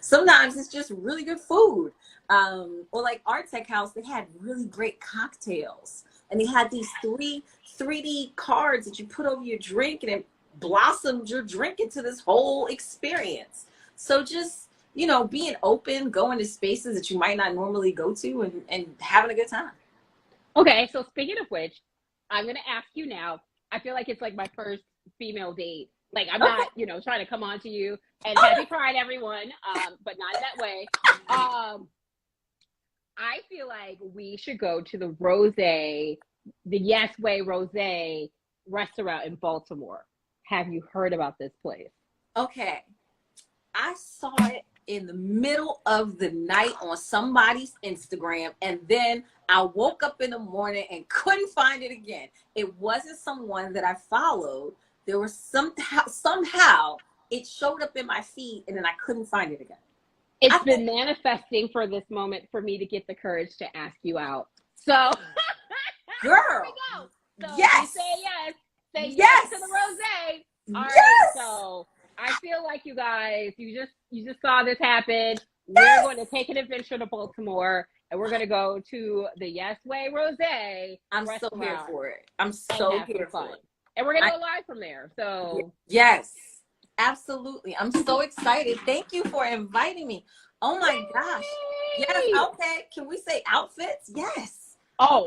Sometimes it's just really good food. Or like Art Tech House, they had really great cocktails. And they had these 3D cards that you put over your drink, and it blossomed your drink into this whole experience. So just, being open, going to spaces that you might not normally go to, and having a good time. Okay, so speaking of which, I'm going to ask you now. I feel like it's like my first female date. Like, I'm not, trying to come on to you. And happy Pride, everyone, but not that way. I feel like we should go to the Rosé, the Yes Way Rosé restaurant in Baltimore. Have you heard about this place? Okay. I saw it in the middle of the night on somebody's Instagram, and then I woke up in the morning and couldn't find it again. It wasn't someone that I followed. There was somehow it showed up in my feed, and then I couldn't find it again. It's been manifesting for this moment for me to get the courage to ask you out. So, girl, here we go. So yes, you say yes. Say yes to the Rosé. All yes. right. So I feel like you guys, you just saw this happen. We're going to take an adventure to Baltimore, and we're going to go to the Yes Way Rosé. I'm restaurant so here for it. I'm so here for it. And we're going to go live from there. So yes, absolutely. I'm so excited. Thank you for inviting me. Oh my gosh. Yes. Okay. Can we say outfits? Yes. Oh,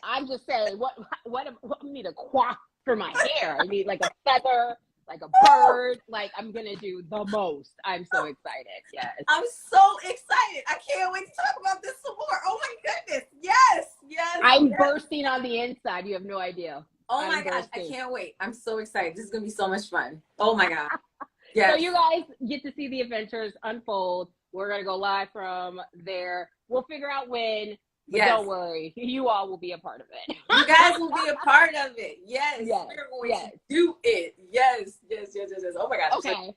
I'm just saying, what I need a coif for my hair. I need like a feather, like a bird. Like, I'm going to do the most. I'm so excited. Yes. I'm so excited. I can't wait to talk about this some more. Oh my goodness. Yes. Yes. I'm bursting on the inside. You have no idea. Oh my gosh. I can't wait. I'm so excited. This is going to be so much fun. Oh my God. Yes. So you guys get to see the adventures unfold. We're going to go live from there. We'll figure out when. But don't worry, you all will be a part of it. You guys will be a part of it. Yes. Yes. We're going to do it. Yes. Yes. Yes. Yes. Yes. Oh my gosh. Okay.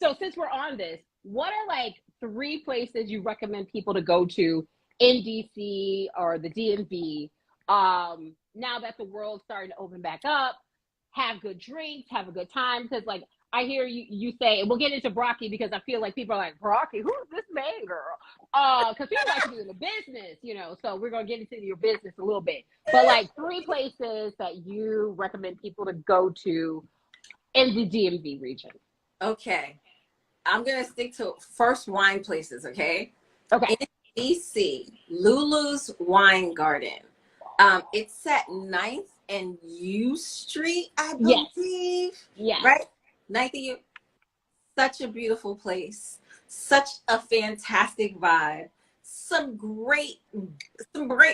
So since we're on this, what are like 3 places you recommend people to go to in DC or the DMV now that the world's starting to open back up? Have good drinks, have a good time. Because like I hear you say, and we'll get into Brocky because I feel like people are like, Brocky, who's this man girl? Because people like to be in the business, so we're going to get into your business a little bit. But like 3 places that you recommend people to go to in the DMV region. Okay. I'm going to stick to first wine places, okay? Okay. In DC, Lulu's Wine Garden. It's at 9th and U Street, I believe. Yes. Right? 9th and U. Such a beautiful place. Such a fantastic vibe. Some great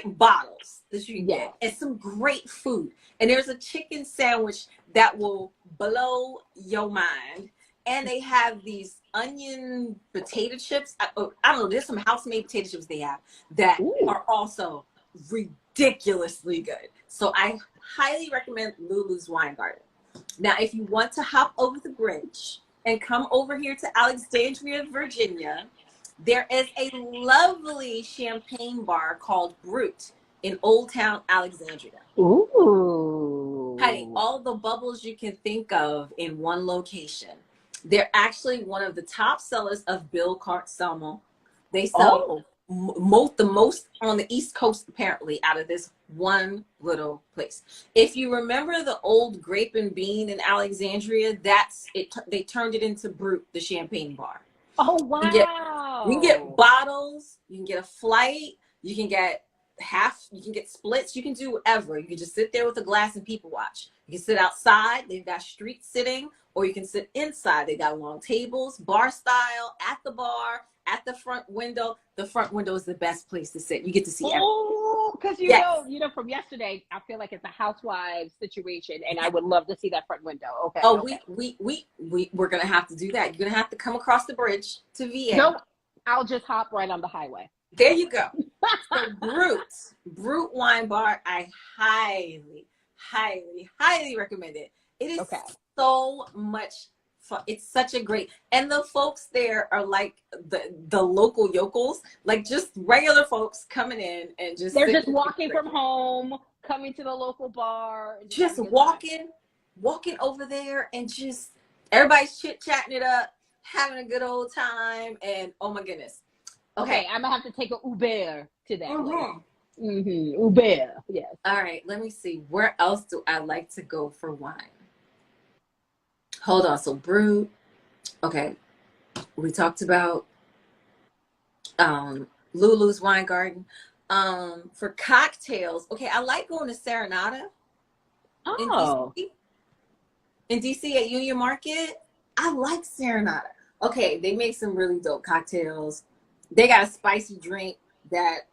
bottles that you can get, and some great food. And there's a chicken sandwich that will blow your mind. And they have these onion potato chips. I don't know. There's some house-made potato chips they have that are also ridiculously good. So I highly recommend Lulu's Wine Garden. Now, if you want to hop over the bridge and come over here to Alexandria, Virginia, there is a lovely champagne bar called Brut in Old Town Alexandria. Ooh. Honey, all the bubbles you can think of in one location. They're actually one of the top sellers of Bill Cart salmon. They sell the most on the East Coast, apparently, out of this one little place. If you remember the old Grape and Bean in Alexandria, that's it. They turned it into Brut, the champagne bar. Oh, You can get bottles, you can get a flight, you can get you can get splits, you can do whatever. You can just sit there with a glass and people watch. You can sit outside, they've got street sitting, or you can sit inside. They got long tables, bar style, at the bar, at the front window. The front window is the best place to sit. You get to see everything. Oh, because you know, from yesterday, I feel like it's a housewives situation, and I would love to see that front window. Okay. Oh, okay. we're gonna have to do that. You're gonna have to come across the bridge to VA. Nope, I'll just hop right on the highway. There you go. So Brut Wine Bar, I highly, highly, highly recommend it. It is so much fun. It's such a great, and the folks there are like the local yokels, like just regular folks coming in and just they're just walking from home, coming to the local bar, and just walking over there, and just everybody's chit-chatting it up, having a good old time, and oh my goodness. Okay, I'm gonna have to take an Uber to that. Uber, yes. All right, let me see. Where else do I like to go for wine? Hold on. So Brut. Okay, we talked about Lulu's Wine Garden. For cocktails, okay, I like going to Serenata in DC at Union Market. I like Serenata. Okay, they make some really dope cocktails. They got a spicy drink that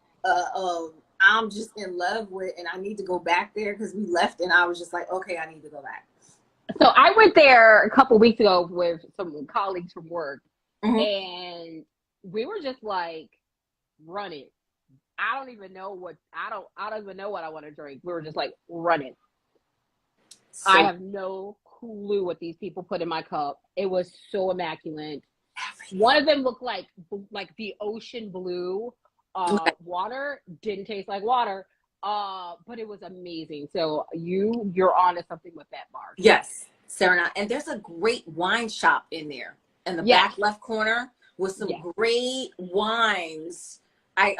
I'm just in love with, and I need to go back there because we left and I was just like, okay, I need to go back. So I went there a couple weeks ago with some colleagues from work, and we were just like running. I don't even know what I want to drink. We were just like running. So, I have no clue what these people put in my cup. It was so immaculate. One of them looked like the ocean blue water. Didn't taste like water, but it was amazing. So you're onto something with that bar. Yes, Serenata, and there's a great wine shop in there in the back left corner with some great wines. I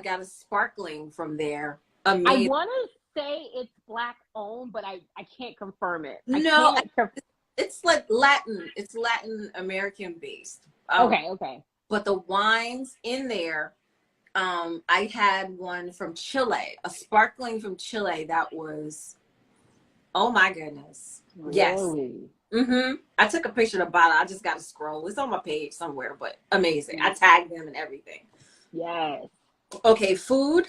got a sparkling from there. Amazing. I want to say it's Black owned, but I can't confirm it. It's like Latin. It's Latin American based. Okay. But the wines in there, I had one from Chile, a sparkling from Chile that was, oh my goodness. Really? Yes. I took a picture of the bottle. I just got to scroll. It's on my page somewhere, but amazing. I tagged them and everything. Yes. Okay, food.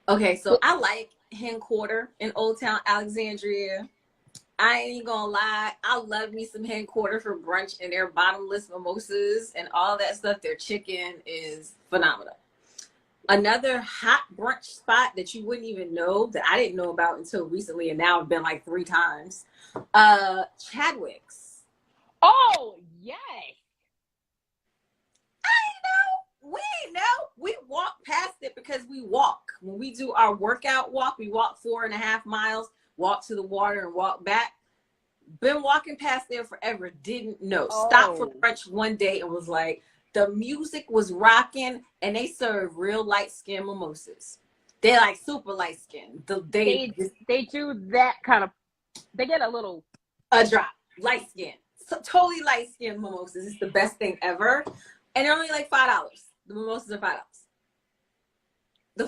Okay, so I like Hen Quarter in Old Town Alexandria. I ain't gonna lie, I love me some Hen Quarter for brunch and their bottomless mimosas and all that stuff. Their chicken is phenomenal. Another hot brunch spot that you wouldn't even know, that I didn't know about until recently, and now I've been like 3 times. Chadwick's. Oh, yes. We walk past it because we walk. When we do our workout walk, we walk 4.5 miles, walk to the water and walk back. Been walking past there forever, didn't know. Stopped for brunch one day and was like, the music was rocking and they serve real light skin mimosas. They're like super light skin. They do that kind of, they get a drop, light skin. So totally light skin mimosas. It's the best thing ever. And they're only like $5. The mimosas are $5.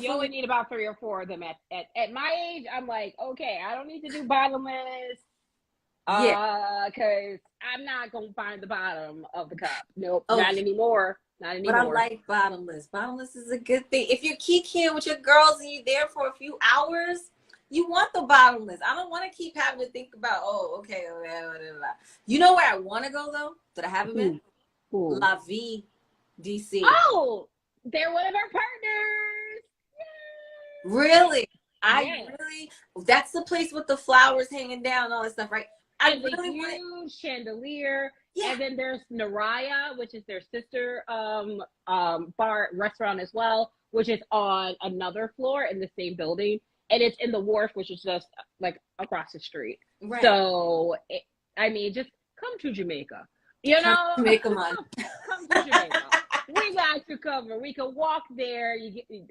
You only need about 3 or 4 of them. At my age, I'm like, okay, I don't need to do bottomless. Because I'm not going to find the bottom of the cup. Nope, not anymore. Not anymore. But I like bottomless. Bottomless is a good thing. If you're kikiing with your girls and you're there for a few hours, you want the bottomless. I don't want to keep having to think about, okay. You know where I want to go, though, that I haven't been? La Vie, DC. Oh, they're one of our partners. Yay! Really? Yeah. That's the place with the flowers hanging down, all that stuff, right? I And the really huge want chandelier. yeah. And then there's Naraya, which is their sister bar restaurant as well, which is on another floor in the same building. And it's in the wharf, which is just like across the street. Right. So, I mean, just come to Jamaica. You Come know, to Jamaica, man. come to Jamaica. We got you covered. We can walk there.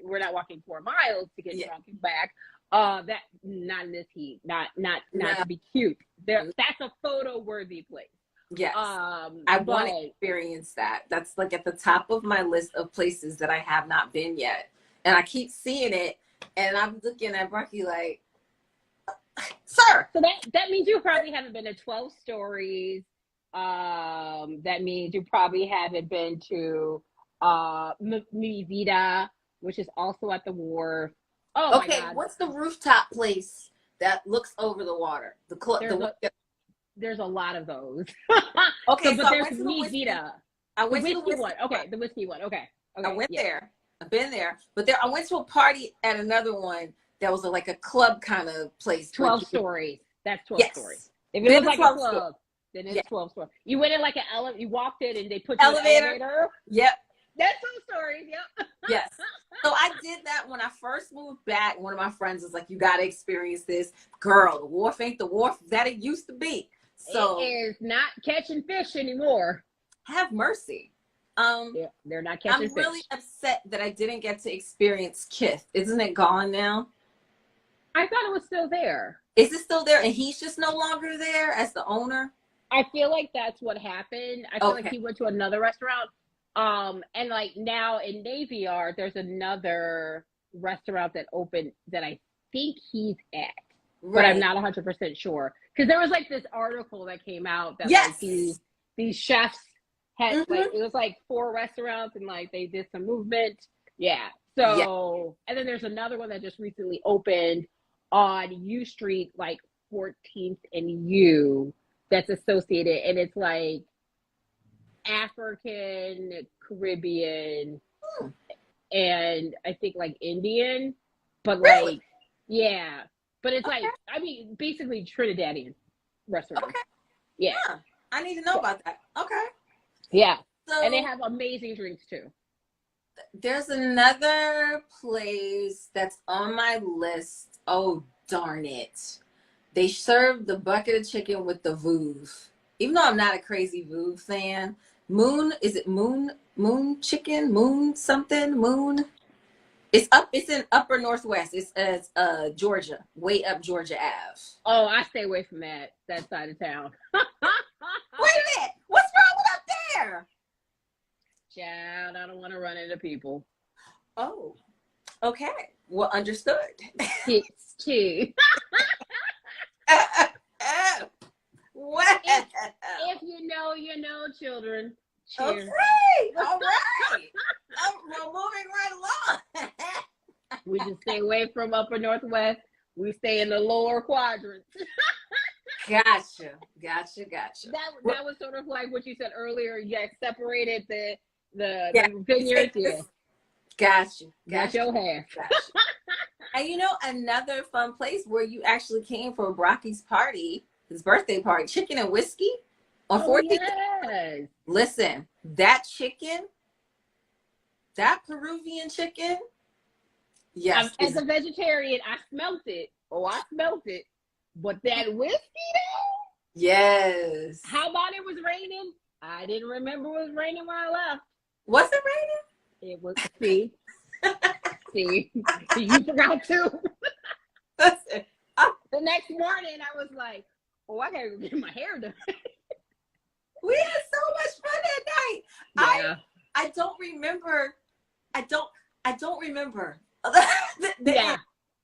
We're not walking 4 miles to get drunk and back. That not in this heat. Not to be cute. That's a photo worthy place. Yes. I want to experience that. That's like at the top of my list of places that I have not been yet. And I keep seeing it, and I'm looking at Bucky like, sir. So that means you probably haven't been to 12 Stories. That means you probably haven't been to Mi Vida, which is also at the wharf. Oh okay, my God. What's the rooftop place that looks over the water? The club. There's a lot of those. Okay, but there's Mi Vida. I went to the whiskey one. Okay, the whiskey one. Okay. I went there. I've been there, but I went to a party at another one that was like a club kind of place. 12 Stories. That's 12 Stories. If it looks like a club, then it's 12 Stories. You went in like an elevator. You walked in and they put you in an elevator. Yep. That's 12 Stories. Yep. Yes. So I did that when I first moved back. One of my friends was like, "You got to experience this, girl. The wharf ain't the wharf that it used to be." So it is not catching fish anymore. Have mercy. They're not catching fish. I'm really upset that I didn't get to experience Kith. Isn't it gone now? I thought it was still there. Is it still there? And he's just no longer there as the owner? I feel like that's what happened. I feel like he went to another restaurant. And like now in Navy Yard, there's another restaurant that opened that I think he's at. Right. But I'm not 100% sure. Because there was like this article that came out that like these chefs had like, it was like 4 restaurants and like they did some movement. Yeah. So, and then there's another one that just recently opened on U Street, like 14th and U, that's associated. And it's like African, Caribbean, and I think like Indian. But like, yeah. But it's like, I mean, basically Trinidadian restaurant. Okay. Yeah. I need to know about that. Okay. Yeah. So, and they have amazing drinks too. There's another place that's on my list. Oh, darn it. They serve the bucket of chicken with the vouv. Even though I'm not a crazy vouv fan. Is it moon chicken? Moon something? Moon? It's in upper northwest. It's Georgia. Way up Georgia Ave. Oh, I stay away from that side of town. Wait a minute. What's wrong with up there? Child, I don't want to run into people. Oh, okay. Well, understood. It's too. What? If you know, you know, children. Cheers. Okay. All right. We're moving right along. We just stay away from upper northwest. We stay in the lower quadrants. Gotcha. That was sort of like what you said earlier. You guys separated the vineyards. Yeah. Gotcha. Got your hair. Gotcha. And you know, another fun place where you actually came for Brocky's party, his birthday party, chicken and whiskey on 14th. Yes. Listen, that chicken, that Peruvian chicken. Yes. As a vegetarian, I smelt it. But that whiskey though? Yes. How about it was raining? I didn't remember it was raining when I left. Was it raining? It was. See? See? You forgot too. Listen, the next morning I was like, oh, I gotta go get my hair done. We had so much fun that night. Yeah. I don't remember. I don't remember. Yeah.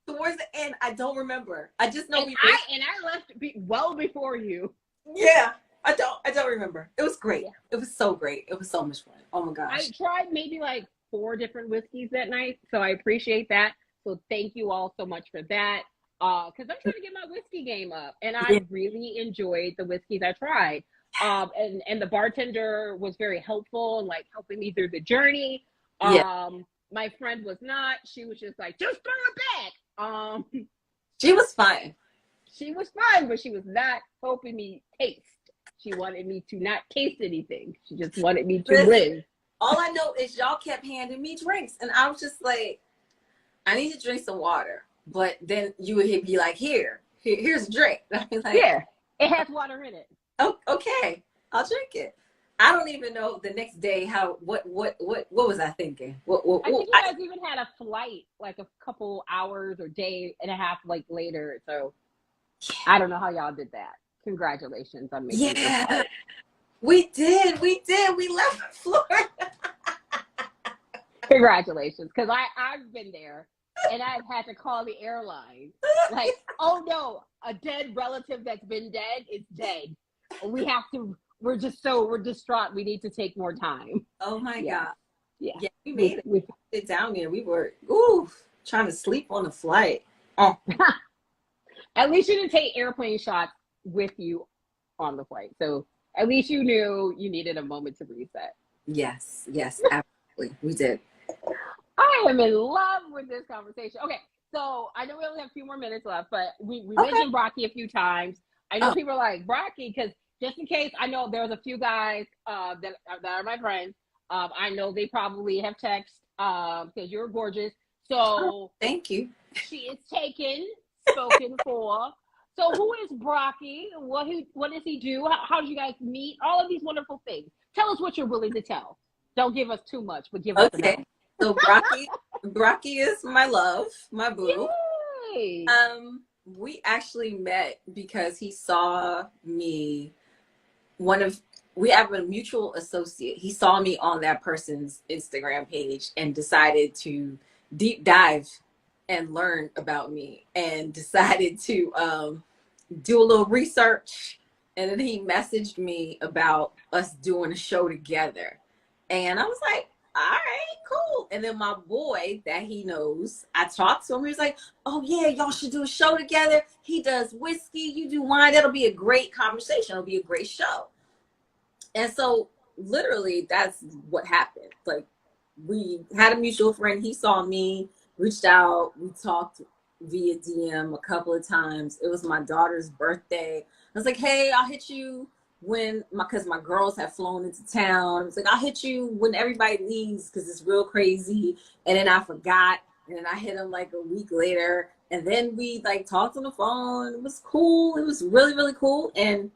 Towards the end, I don't remember. I just know I left well before you. Yeah. I don't remember. It was great. Yeah. It was so great. It was so much fun. Oh my gosh. I tried maybe like 4 different whiskeys that night, so I appreciate that. So thank you all so much for that. Because I'm trying to get my whiskey game up, and I really enjoyed the whiskeys I tried. And the bartender was very helpful and like helping me through the journey. My friend was not. She was just like, just throw it back. Um, She was fine. she was fine, but she was not helping me taste. She wanted me to not taste anything. She just wanted me to Listen, live. all I know is y'all kept handing me drinks, and I was just like, I need to drink some water. But then you would be like, here's a drink. And I'd be like, Yeah, it has water in it. oh, okay, I'll drink it. I don't even know the next day what was I thinking? I think you guys even had a flight like a couple hours or day and a half like later. So I don't know how y'all did that. Congratulations on making your Yeah, flight. we did. We left Florida. Congratulations, because I've been there and I've had to call the airline like, oh no, a dead relative that's been dead is dead. We have to. We're distraught. We need to take more time. Oh my Yeah, God. yeah. Yeah, we made We it down there. We were trying to sleep on the flight. Oh, at least you didn't take airplane shots with you on the flight, so at least you knew you needed a moment to reset. yes, absolutely. We did. I am in love with this conversation. Okay, so I know we only have a few more minutes left, but we Okay. mentioned Brocky a few times. I know Oh, people are like, Brocky, because just in case, I know there's a few guys that are my friends. I know they probably have text because you're gorgeous. So thank you. she is taken, spoken for. So who is Brocky? What does he do? How did you guys meet? All of these wonderful things. Tell us what you're willing to tell. Don't give us too much, but give us enough. Okay. So Brocky is my love, my boo. Yay! We actually met because he saw me. We have a mutual associate. He saw me on that person's Instagram page and decided to deep dive and learn about me and decided to do a little research. And then he messaged me about us doing a show together. And I was like, all right, cool. And then my boy that he knows, I talked to him. He was like, oh yeah, y'all should do a show together. He does whiskey, you do wine. That'll be a great conversation. It'll be a great show. And so literally that's what happened. Like, we had a mutual friend. He saw me, reached out. We talked via DM a couple of times. It was my daughter's birthday. I was like, hey, I'll hit you because my girls have flown into town. I was like, I'll hit you when everybody leaves because it's real crazy. And then I forgot. And then I hit him like a week later. And then we like talked on the phone. It was cool. It was really, really cool. And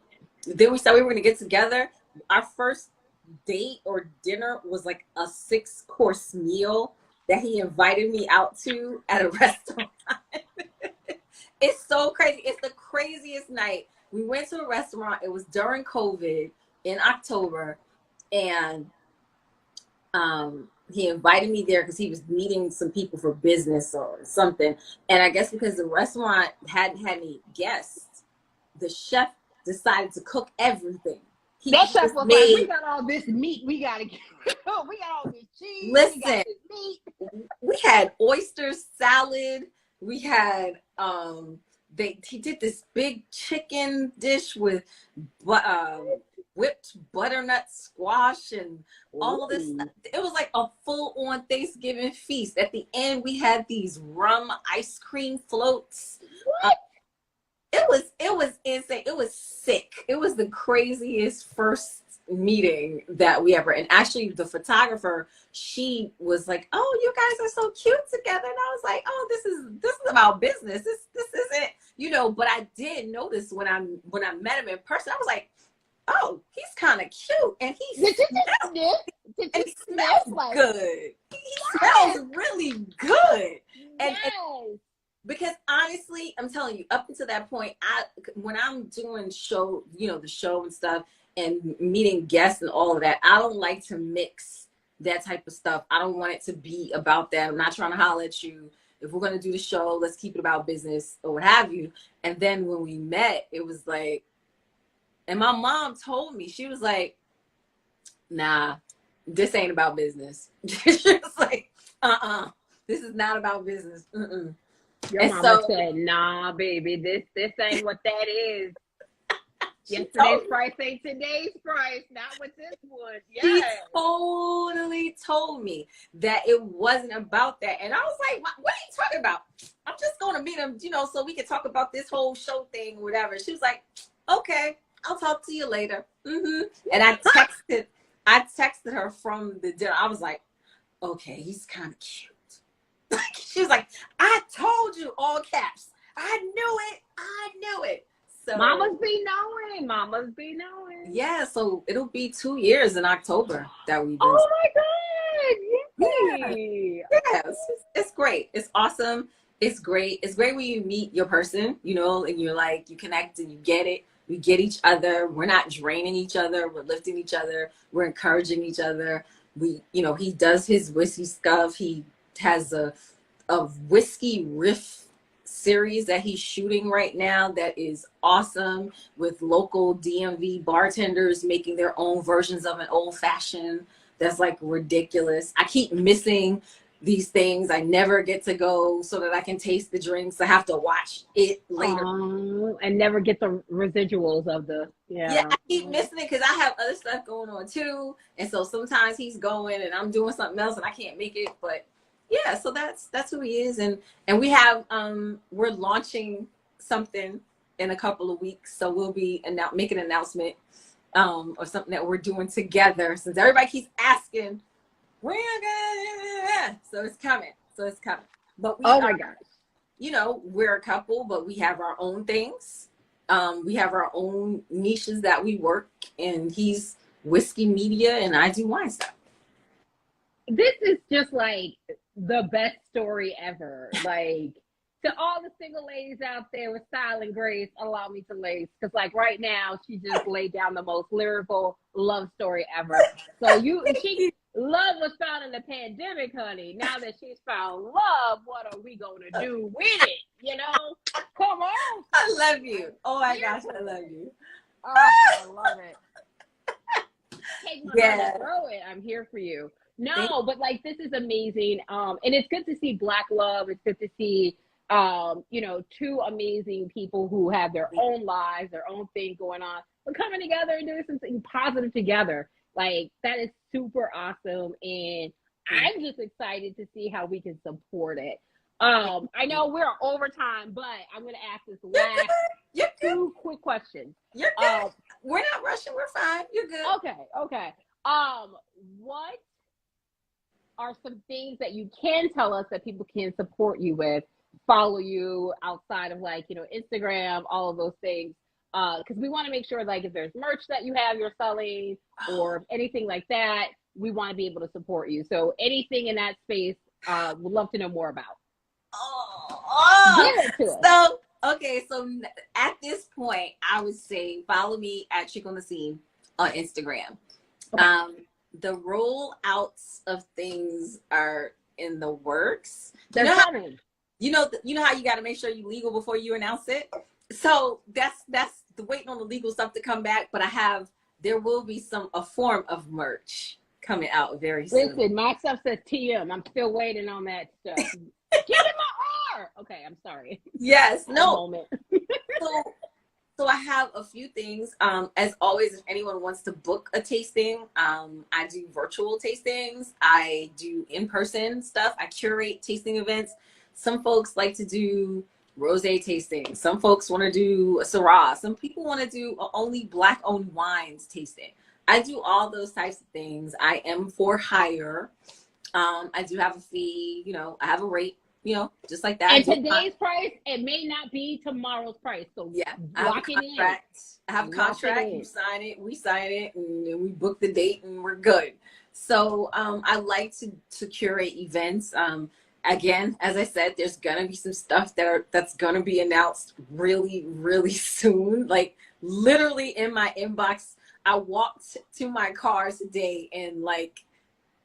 then we said we were going to get together. Our first date or dinner was like a 6-course meal that he invited me out to at a restaurant. It's so crazy. It's the craziest night. We went to a restaurant. It was during COVID in October, and he invited me there because he was meeting some people for business or something. And I guess because the restaurant hadn't had any guests, the chef decided to cook everything. That chef was like, we got all this meat we got to get. We got all this cheese. Listen, we got this meat. We had oyster salad. We had he did this big chicken dish with whipped butternut squash and all of this stuff. It was like a full-on Thanksgiving feast. At the end, we had these rum ice cream floats. It was insane. It was sick. It was the craziest first meeting that we ever. And actually, the photographer, she was like, "Oh, you guys are so cute together." And I was like, "Oh, this is about business. This isn't, you know." But I did notice when I met him in person, I was like, "Oh, he's kind of cute, and he smells like good. He smells really good." And because honestly, I'm telling you, up until that point, when I'm doing the show and stuff and meeting guests and all of that, I don't like to mix that type of stuff. I don't want it to be about that. I'm not trying to holler at you. If we're going to do the show, let's keep it about business or what have you. And then when we met, it was like, and my mom told me, she was like, nah, this ain't about business. She was like, this is not about business. Your mama said, nah, baby, this ain't what that is. Yesterday's price ain't today's price, not with this one. Yes. She totally told me that it wasn't about that. And I was like, what are you talking about? I'm just going to meet him, so we can talk about this whole show thing or whatever. She was like, okay, I'll talk to you later. And I texted her from the dinner. I was like, okay, he's kind of cute. She was like, I told you, all caps. I knew it. So Mamas be knowing. Mamas be knowing. yeah, so it'll be 2 years in October that we've been. Oh my God. Yay. Yeah, it's great. It's awesome. It's great. It's great when you meet your person, and you're like, you connect and you get it. We get each other. We're not draining each other. We're lifting each other. We're encouraging each other. He does his whiskey stuff. He has a whiskey riff series that he's shooting right now that is awesome, with local DMV bartenders making their own versions of an old fashioned that's like ridiculous. I keep missing these things. I never get to go so that I can taste the drinks. I have to watch it later. And never get the residuals of the, Yeah, I keep missing it because I have other stuff going on too. And so sometimes he's going and I'm doing something else and I can't make it. But yeah, so that's who he is. And we have, we're launching something in a couple of weeks. So we'll be making an announcement or something that we're doing together, since everybody keeps asking, so it's coming. But my gosh, we're a couple, but we have our own things. We have our own niches that we work, and he's whiskey media and I do wine stuff. This is just like the best story ever. Like, to all the single ladies out there with style and grace, allow me to lace, because like right now she just laid down the most lyrical love story ever. So love was found in the pandemic, honey. Now that she's found love, what are we gonna do with it? Come on. I love you. Oh my gosh, I love you. Oh, I love it. Take my money, throw it. I'm here for you. No, but like, this is amazing. And it's good to see Black love. It's good to see two amazing people who have their own lives, their own thing going on, but coming together and doing something positive together. Like, that is super awesome. And I'm just excited to see how we can support it. I know we're over time, but I'm going to ask this last two quick questions. You're good. We're not rushing. We're fine. You're good. Okay. What are some things that you can tell us that people can support you with, follow you outside of Instagram, all of those things? Because we want to make sure, like, if there's merch that you're selling or anything like that, we want to be able to support you. So anything in that space, would love to know more about. So at this point, I would say follow me at Chick on the Scene on Instagram. Okay. The rollouts of things are in the works. They're coming. You know how you got to make sure you're legal before you announce it. So that's the waiting on the legal stuff to come back. But there will be a form of merch coming out very soon. Listen, my stuff says TM. I'm still waiting on that stuff. Give me my R. Okay, I'm sorry. Yes, no. So I have a few things. As always, if anyone wants to book a tasting, I do virtual tastings. I do in-person stuff. I curate tasting events. Some folks like to do Rosé tasting. Some folks want to do a Syrah. Some people want to do only Black-owned wines tasting. I do all those types of things. I am for hire. I do have a fee. I have a rate. Just like that. And today's price, it may not be tomorrow's price. So yeah, lock it in. I have a contract. You sign it, we sign it, and then we book the date, and we're good. So I like to curate events. Again, as I said, there's gonna be some stuff that's gonna be announced really, really soon. Like, literally in my inbox, I walked to my car today and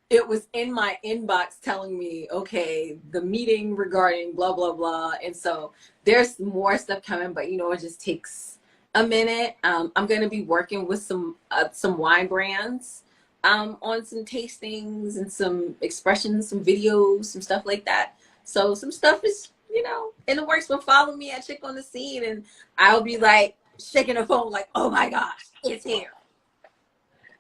it was in my inbox telling me, okay, the meeting regarding blah, blah, blah. And so there's more stuff coming, but it just takes a minute. I'm going to be working with some wine brands on some tastings and some expressions, some videos, some stuff like that. So some stuff is, in the works, but follow me at Chick on the Scene, and I'll be like shaking the phone like, oh my gosh, it's here.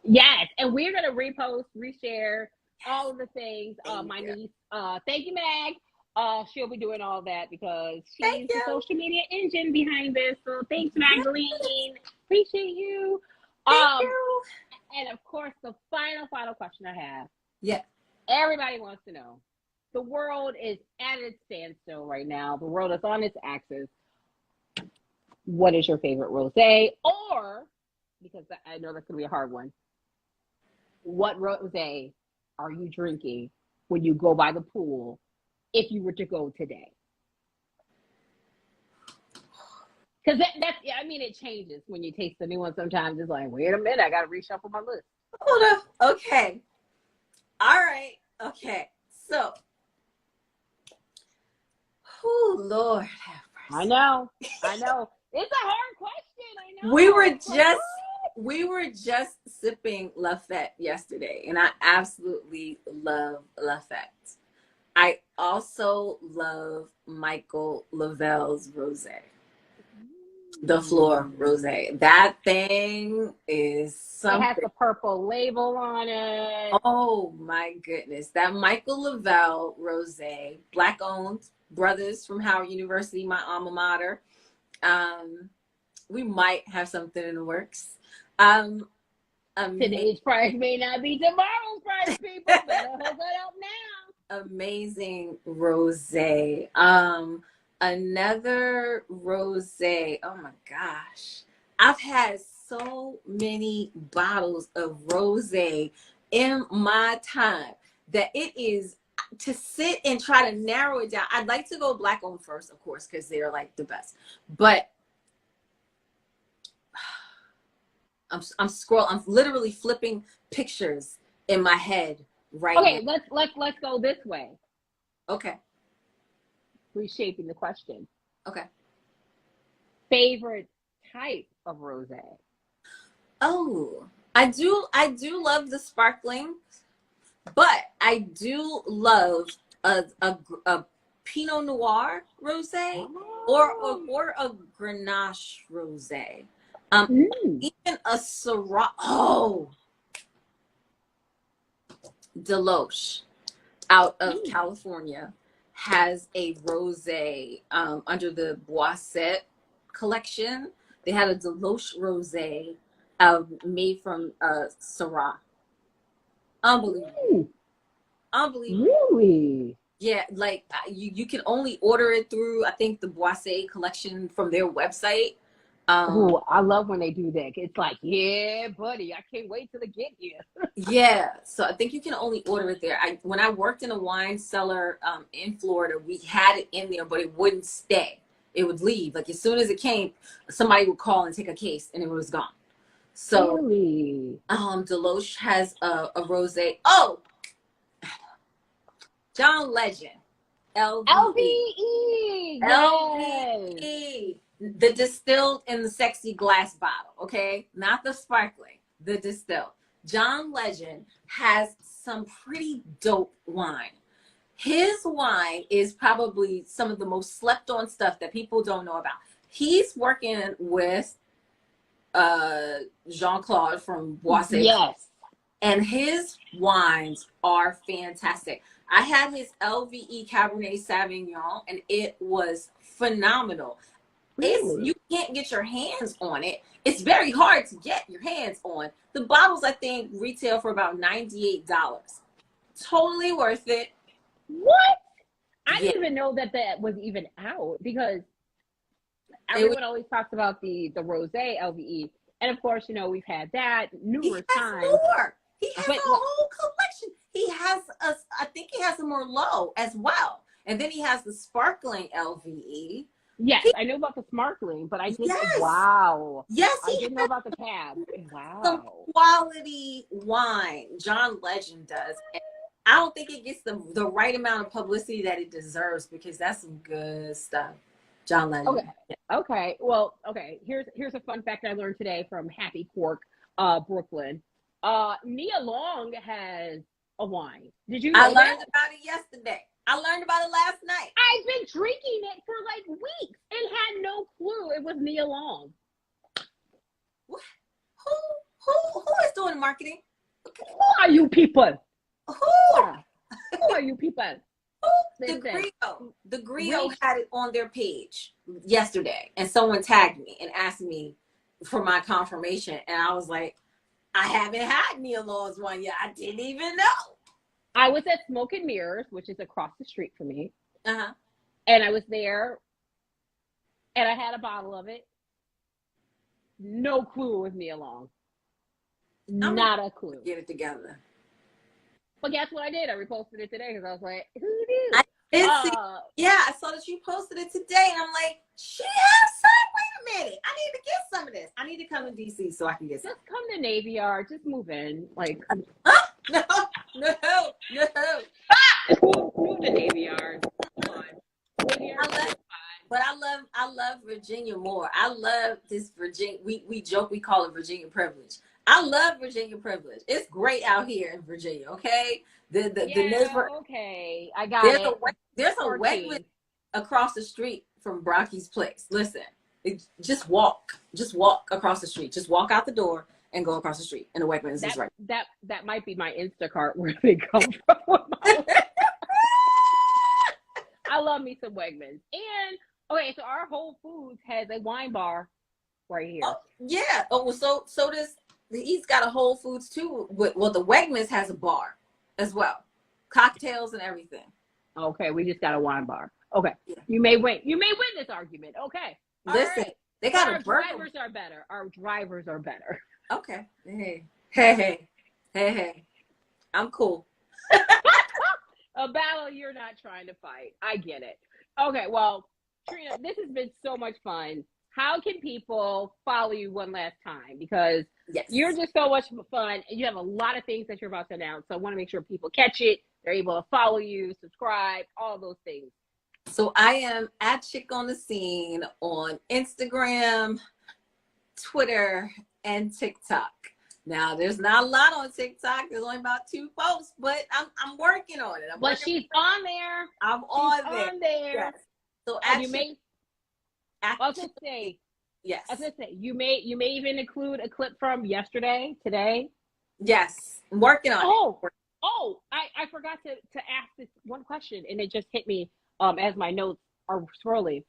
Yes. And we're going to repost, reshare all of the things. My niece, thank you, Mag. She'll be doing all that because Thank she's the you. social media engine behind this. So thanks, Magdalene. Appreciate you. Thank Um, you. and of course, the final question I have. Yeah. Everybody wants to know. The world is at its standstill right now. The world is on its axis. What is your favorite rosé? Or, because I know that's going to be a hard one, what rosé are you drinking when you go by the pool if you were to go today? Because that's, yeah, I mean, it changes when you taste the new one. Sometimes it's like, wait a minute, I got to reshuffle my list. Hold up. Okay. All right. Okay. So, oh Lord have I mercy. know. I know. It's a hard question. I We know. were It's like, just what? we were just sipping Lafette yesterday, and I absolutely love Lafette. I also love Michael Lavelle's Rosé, the Floor Mm. Rosé. That thing is It has something. the purple label on it. Oh my goodness. That Michael Lavelle Rosé, Black owned, brothers from Howard University, my alma mater. Um, we might have something in the works. Um, Today's price may not be tomorrow's price, people. Better hook it up now. amazing rosé. Another rosé. Oh my gosh. I've had so many bottles of rosé in my time that it is to sit and try to narrow it down. I'd like to go black on first, of course, because they're like the best. But I'm literally flipping pictures in my head right now. Okay, let's go this way. Okay. Reshaping the question. Okay. Favorite type of rosé? Oh, I do love the sparkling, but I do love a Pinot Noir rosé or Oh. a Grenache rosé. Mm. Even a Syrah. Oh, Deloche out of Mm. California has a rosé under the Boisset collection. They had a Deloche rosé made from Syrah. Unbelievable. Mm. Unbelievable. Really? Yeah, like you can only order it through, I think, the Boisset collection from their website. Oh, I love when they do that. It's like, yeah, buddy, I can't wait till they get here. Yeah, so I think you can only order it there. When I worked in a wine cellar in Florida, we had it in there, but it wouldn't stay. It would leave. Like as soon as it came, somebody would call and take a case, and it was gone. So Really? Deloche has a rosé. Oh, John Legend, LVE. LVE, yes. LVE, the distilled in the sexy glass bottle, okay? Not the sparkling, the distilled. John Legend has some pretty dope wine. His wine is probably some of the most slept on stuff that people don't know about. He's working with Jean-Claude from Boisset, Yes. and his wines are fantastic. I had his LVE Cabernet Sauvignon, and it was phenomenal. You Really? can't get your hands on it. It's very hard to get your hands on. The bottles, I think, retail for about $98. Totally worth it. What? I Yeah, didn't even know that that was even out because it was. everyone always talks about the rose LVE, and of course, we've had that He numerous has times. more. He has But a whole collection. He has a. I think he has a Merlot as well, and then he has the sparkling LVE. yes, He, I know about the sparkling, but I didn't. yes, Wow, yes, I he didn't know has about the cab. some Wow. quality wine. John Legend does. And I don't think it gets the right amount of publicity that it deserves because that's some good stuff. John Okay. Legend. Okay. Well, okay. Here's a fun fact I learned today from Happy Cork, Brooklyn. Nia Long has a wine. Did you I know learned that? about it yesterday. I learned about it last night. I've been drinking it for like weeks and had no clue it was Nia Long. What? Who who is doing marketing? Who are you people? Who? Who are you people? The Listen, Griot reach. had it on their page yesterday, and someone tagged me and asked me for my confirmation, and I was like, I haven't had Nia Long's one yet. I didn't even know. I was at Smoke and Mirrors, which is across the street from me, Uh-huh. and I was there, and I had a bottle of it. No clue it was Nia Long. I'm gonna Not a clue. get it together. But guess what I did? I reposted it today because I was like, who knew? I did see. Yeah, I saw that you posted it today, and I'm like, she has some. Wait a minute, I need to get some of this. I need to come to DC so I can get some. Just come to Navy Yard. Just move in. Like, No, no, no. move to Navy Yard. Come on. Navy Yard is fine. But I love Virginia more. I love this Virginia. We joke, we call it Virginia privilege. I love Virginia privilege. It's great out here in Virginia. Okay, Okay, I got it. There's a Wegmans across the street from Brocky's place. Listen, just walk across the street. Just walk out the door and go across the street, and the Wegmans is right. That might be my Instacart where they come from. I love me some Wegmans. And okay, so our Whole Foods has a wine bar right here. Oh, yeah. Oh, well, so does he's got a Whole Foods too. Well, the Wegmans has a bar as well, cocktails and everything. Okay, we just got a wine bar. Okay, yeah. You may win this argument. Okay, listen, right. They got our drivers are better. Our drivers are better. Okay, hey, I'm cool. A battle you're not trying to fight. I get it. Okay, well, Trina, this has been so much fun. How can people follow you one last time? Because you're just so much fun, and you have a lot of things that you're about to announce. So I want to make sure people catch it. They're able to follow you, subscribe, all those things. So I am at Chick on the Scene on Instagram, Twitter, and TikTok. Now, there's not a lot on TikTok. There's only about 2 posts, but I'm working on it. But she's on there. I'm on there. Yes. So you may. I was gonna say. Yes. I was gonna say you may even include a clip from yesterday, today. Yes, I'm working on it. Oh! I forgot to ask this one question, and it just hit me as my notes are scrolling.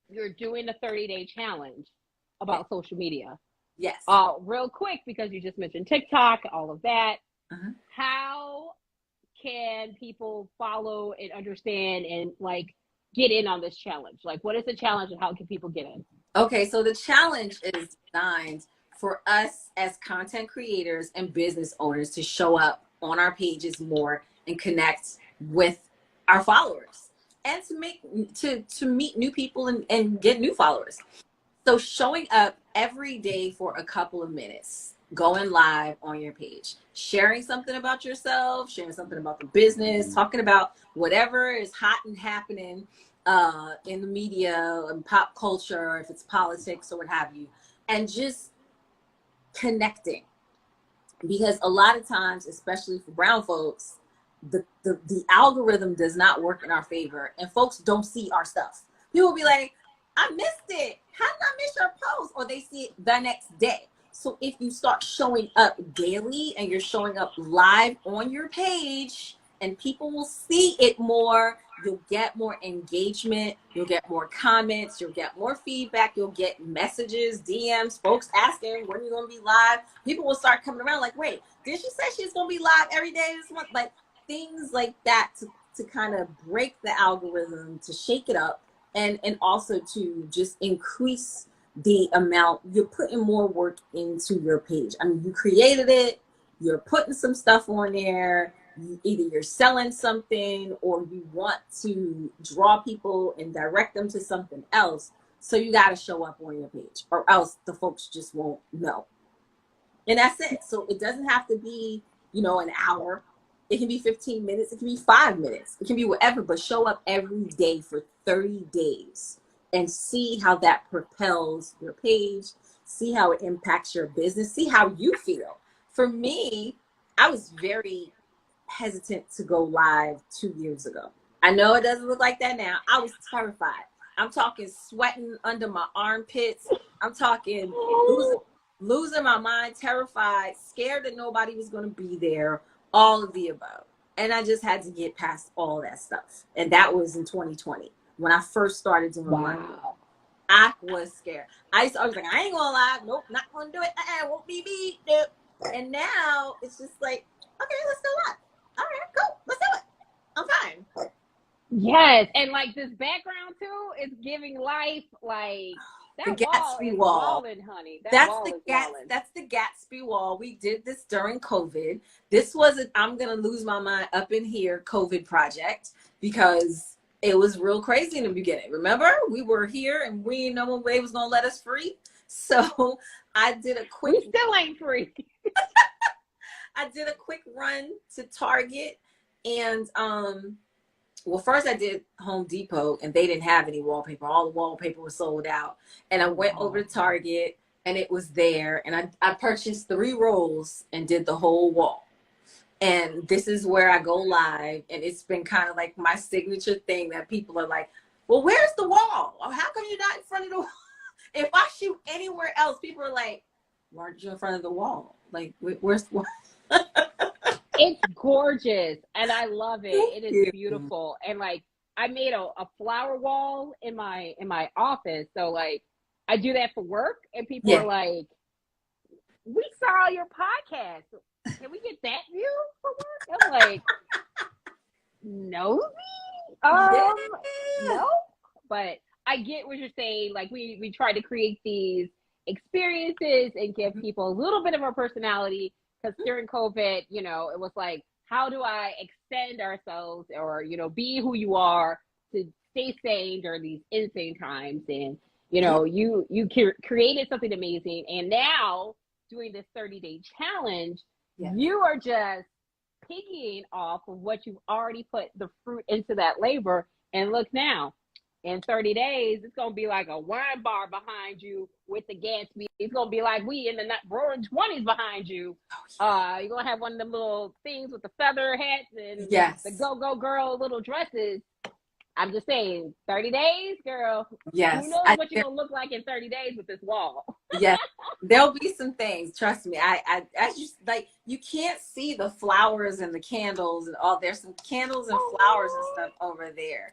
You're doing a 30-day challenge about social media. Yes. Real quick, because you just mentioned TikTok, all of that. Uh-huh. How can people follow and understand and like get in on this challenge? Like, what is the challenge and how can people get in? Okay, so the challenge is designed for us as content creators and business owners to show up on our pages more and connect with our followers and to meet new people and get new followers. So showing up every day for a couple of minutes, going live on your page, sharing something about yourself, sharing something about the business, talking about whatever is hot and happening in the media and pop culture, if it's politics or what have you, and just connecting. Because a lot of times, especially for brown folks, the algorithm does not work in our favor, and folks don't see our stuff. People will be like, I missed it. How did I miss your post? Or they see it the next day. So if you start showing up daily and you're showing up live on your page and people will see it more, you'll get more engagement, you'll get more comments, you'll get more feedback, you'll get messages, DMs, folks asking when you're going to be live. People will start coming around like, wait, did she say she's going to be live every day this month? Like things like that to kind of break the algorithm, to shake it up. And also to just increase the amount, you're putting more work into your page. I mean, you created it, you're putting some stuff on there, either you're selling something or you want to draw people and direct them to something else. So you got to show up on your page or else the folks just won't know. And that's it. So it doesn't have to be, an hour. It can be 15 minutes. It can be 5 minutes. It can be whatever, but show up every day for 30 days and see how that propels your page, see how it impacts your business, see how you feel. For me, I was very hesitant to go live 2 years ago. I know it doesn't look like that now. I was terrified. I'm talking sweating under my armpits. I'm talking losing my mind, terrified, scared that nobody was going to be there. All of the above. And I just had to get past all that stuff. And that was in 2020 when I first started doing one. Wow. I was scared. I was like, I ain't gonna lie. Nope, not gonna do it. Won't be me. Nope. And now it's just like, okay, let's go live. All right, cool. Let's do it. I'm fine. Yes, and like this background too is giving life. Like The that wall Gatsby is wall. walling, honey. That wall is walling. That's the Gatsby wall. We did this during COVID. This was a I'm gonna lose my mind up in here COVID project because it was real crazy in the beginning. Remember, we were here and we didn't know when they was gonna let us free. So I did a quick. We still ain't free. I did a quick run to Target and well, first I did Home Depot and they didn't have any wallpaper. All the wallpaper was sold out. And I went over to Target and it was there. And I purchased 3 rolls and did the whole wall. And this is where I go live. And it's been kind of like my signature thing that people are like, well, where's the wall? Or how come you're not in front of the wall? If I shoot anywhere else, people are like, why aren't you in front of the wall? Like, where's the wall? It's gorgeous and I love it. Thank It is you. beautiful. And like I made a flower wall in my office. So like I do that for work and people are like, we saw your podcast. Can we get that view for work? I'm like, no. No. But I get what you're saying. Like we try to create these experiences and give people a little bit of our personality. Because during COVID, you know, it was like, how do I extend ourselves or, you know, be who you are to stay sane during these insane times? And, you know, you created something amazing. And now doing this 30-day challenge, you are just piggying off of what you've already put the fruit into that labor. And look now. In 30 days, it's going to be like a wine bar behind you with the Gatsby. It's going to be like we in the roaring 20s behind you. You're going to have one of them little things with the feather hats and the go-go girl little dresses. I'm just saying, 30 days, girl. Yes. Who knows what you're going to look like in 30 days with this wall. Yes. There'll be some things. Trust me. I just like, you can't see the flowers and the candles and all. There's some candles and flowers and stuff over there.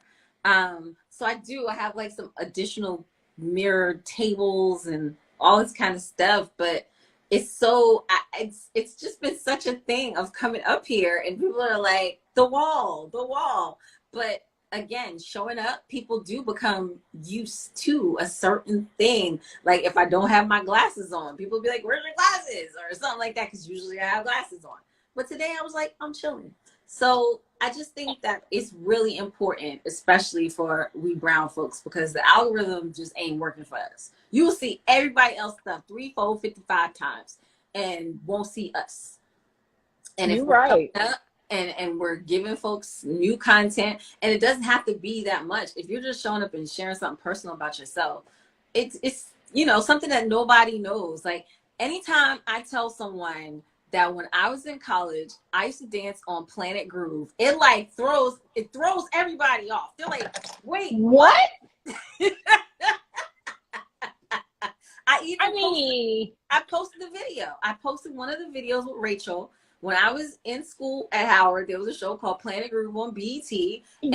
So I have like some additional mirror tables and all this kind of stuff, but it's so, it's just been such a thing of coming up here and people are like, the wall. But again, showing up, people do become used to a certain thing. Like if I don't have my glasses on, people will be like, where's your glasses? Or something like that. Cause usually I have glasses on, but today I was like, I'm chilling. So I just think that it's really important, especially for we brown folks, because the algorithm just ain't working for us. You will see everybody else stuff 3, 4, 55 times and won't see us. And if we're coming up and we're giving folks new content, and it doesn't have to be that much. If you're just showing up and sharing something personal about yourself, it's you know, something that nobody knows. Like anytime I tell someone that when I was in college, I used to dance on Planet Groove. It like throws everybody off. They're like, wait, what? I posted the video. I posted one of the videos with Rachel. When I was in school at Howard, there was a show called Planet Groove on BET. And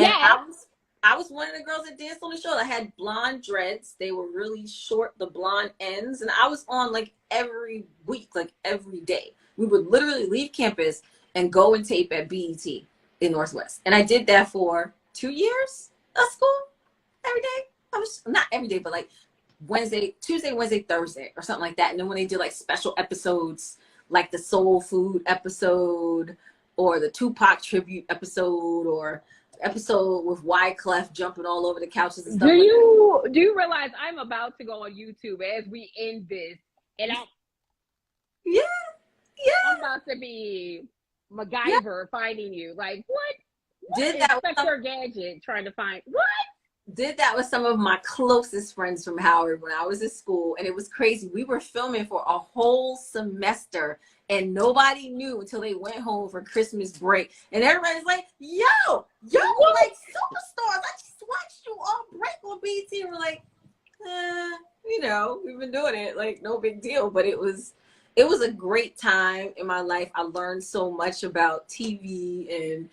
I was one of the girls that danced on the show. I had blonde dreads. They were really short, the blonde ends. And I was on like every week, like every day. We would literally leave campus and go and tape at BET in Northwest. And I did that for 2 years of school every day. I was not every day, but like Tuesday, Wednesday, Thursday or something like that. And then when they did like special episodes, like the Soul Food episode or the Tupac tribute episode or episode with Wyclef jumping all over the couches and stuff. Do you realize I'm about to go on YouTube as we end this and I'm about to be MacGyver finding you. Like, what did that Inspector Gadget trying to find what? Did that with some of my closest friends from Howard when I was in school, and it was crazy. We were filming for a whole semester and nobody knew until they went home for Christmas break. And everybody's like, yo, like superstars. I just watched you all break on BT. And we're like, you know, we've been doing it, like no big deal. But it was it was a great time in my life. I learned so much about TV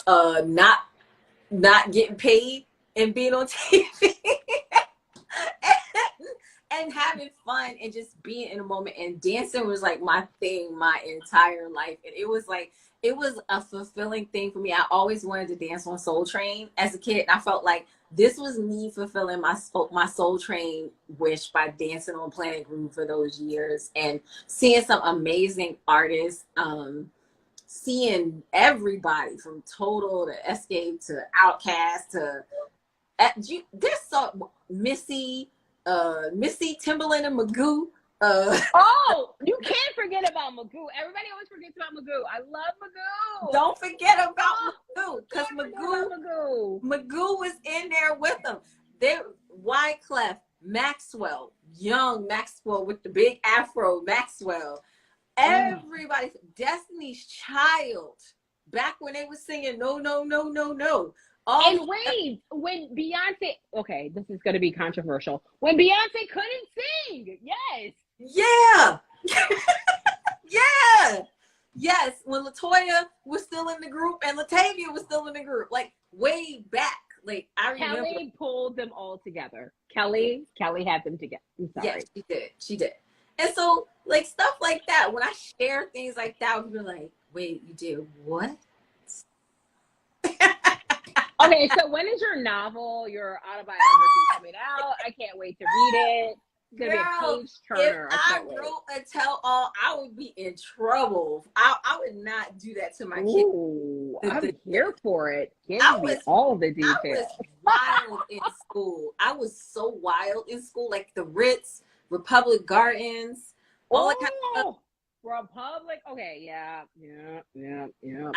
and not getting paid and being on TV. And having fun and just being in a moment. And dancing was like my thing my entire life. And it was like, it was a fulfilling thing for me. I always wanted to dance on Soul Train as a kid. And I felt like this was me fulfilling my Soul Train wish by dancing on Planet Groove for those years and seeing some amazing artists, seeing everybody from Total to Escape to Outkast to there's so Missy Timbaland and Magoo. Oh, you can't forget about Magoo. Everybody always forgets about Magoo. I love Magoo. Don't forget about Magoo, because Magoo was in there with them. Wyclef, Maxwell, young Maxwell with the big afro, Maxwell. Everybody, Destiny's Child, back when they were singing No, No, No, No, No. And wait, when Beyonce, okay, this is going to be controversial. When Beyonce couldn't sing, yes. Yeah. Yeah. Yes. When LaToya was still in the group and Latavia was still in the group, like way back. Like I remember. Kelly pulled them all together. Kelly had them together. I'm sorry. Yes, she did. She did. And so, like stuff like that, when I share things like that, we're like, wait, you did what? Okay, so when is your novel, your autobiography coming out? I can't wait to read it. It's gonna be a page turner. If I wrote a tell-all, I would be in trouble. I would not do that to my kids. I'm here for it. Give me all the details. I was wild in school. I was so wild in school, like the Ritz, Republic Gardens, all that kind of stuff. Republic. Okay, yeah.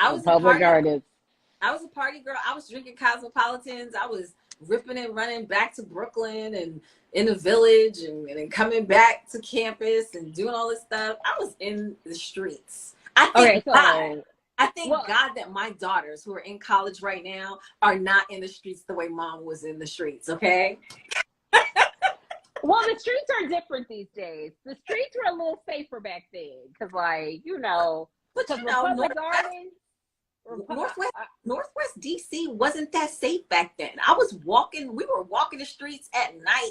I was Republic Gardens. I was a party girl. I was drinking Cosmopolitans. I was ripping and running back to Brooklyn and in the village and then coming back to campus and doing all this stuff. I was in the streets. I thank God that my daughters who are in college right now are not in the streets the way mom was in the streets, okay? Well, the streets are different these days. The streets were a little safer back then because, like, because Republic Gardens. Northwest DC wasn't that safe back then. We were walking the streets at night,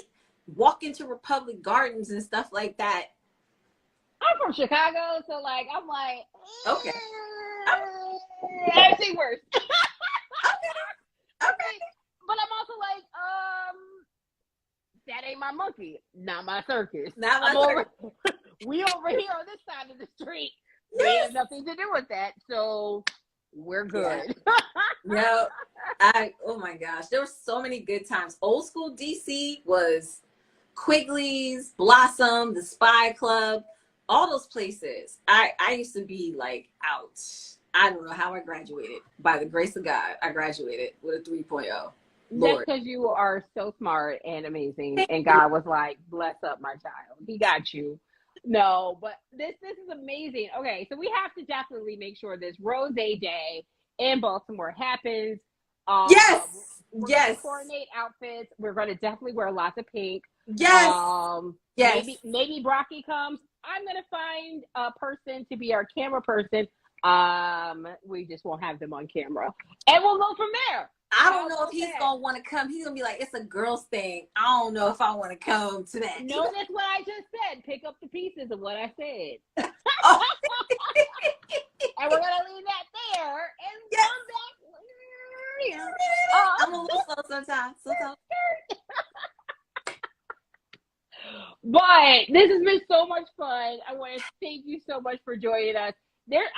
walking to Republic Gardens and stuff like that. I'm from Chicago, so like I'm like, okay. I've seen worse. Okay. But I'm also like, that ain't my monkey, not my circus. Not my circus. We over here on this side of the street. Yes. We have nothing to do with that, so we're good. No, oh my gosh, there were so many good times. Old school DC was Quigley's, Blossom, the Spy Club, all those places. I used to be like out. I don't know how I graduated. By the grace of God, I graduated with a 3.0. That's because you are so smart and amazing. And God was like, bless up my child. He got you. No, but this is amazing. Okay, so we have to definitely make sure this Rosé Day in Baltimore happens. Yes. We're gonna coordinate outfits. We're going to definitely wear lots of pink. Yes. Yes. Maybe Brocky comes. I'm going to find a person to be our camera person. We just won't have them on camera. And we'll go from there. I don't know if he's going to want to come. He's going to be like, it's a girl's thing. I don't know if I want to come to that. No, that's what I just said. Pick up the pieces of what I said. Oh. And we're going to leave that there and come back here. I'm a little slow sometimes. But this has been so much fun. I want to thank you so much for joining us. There's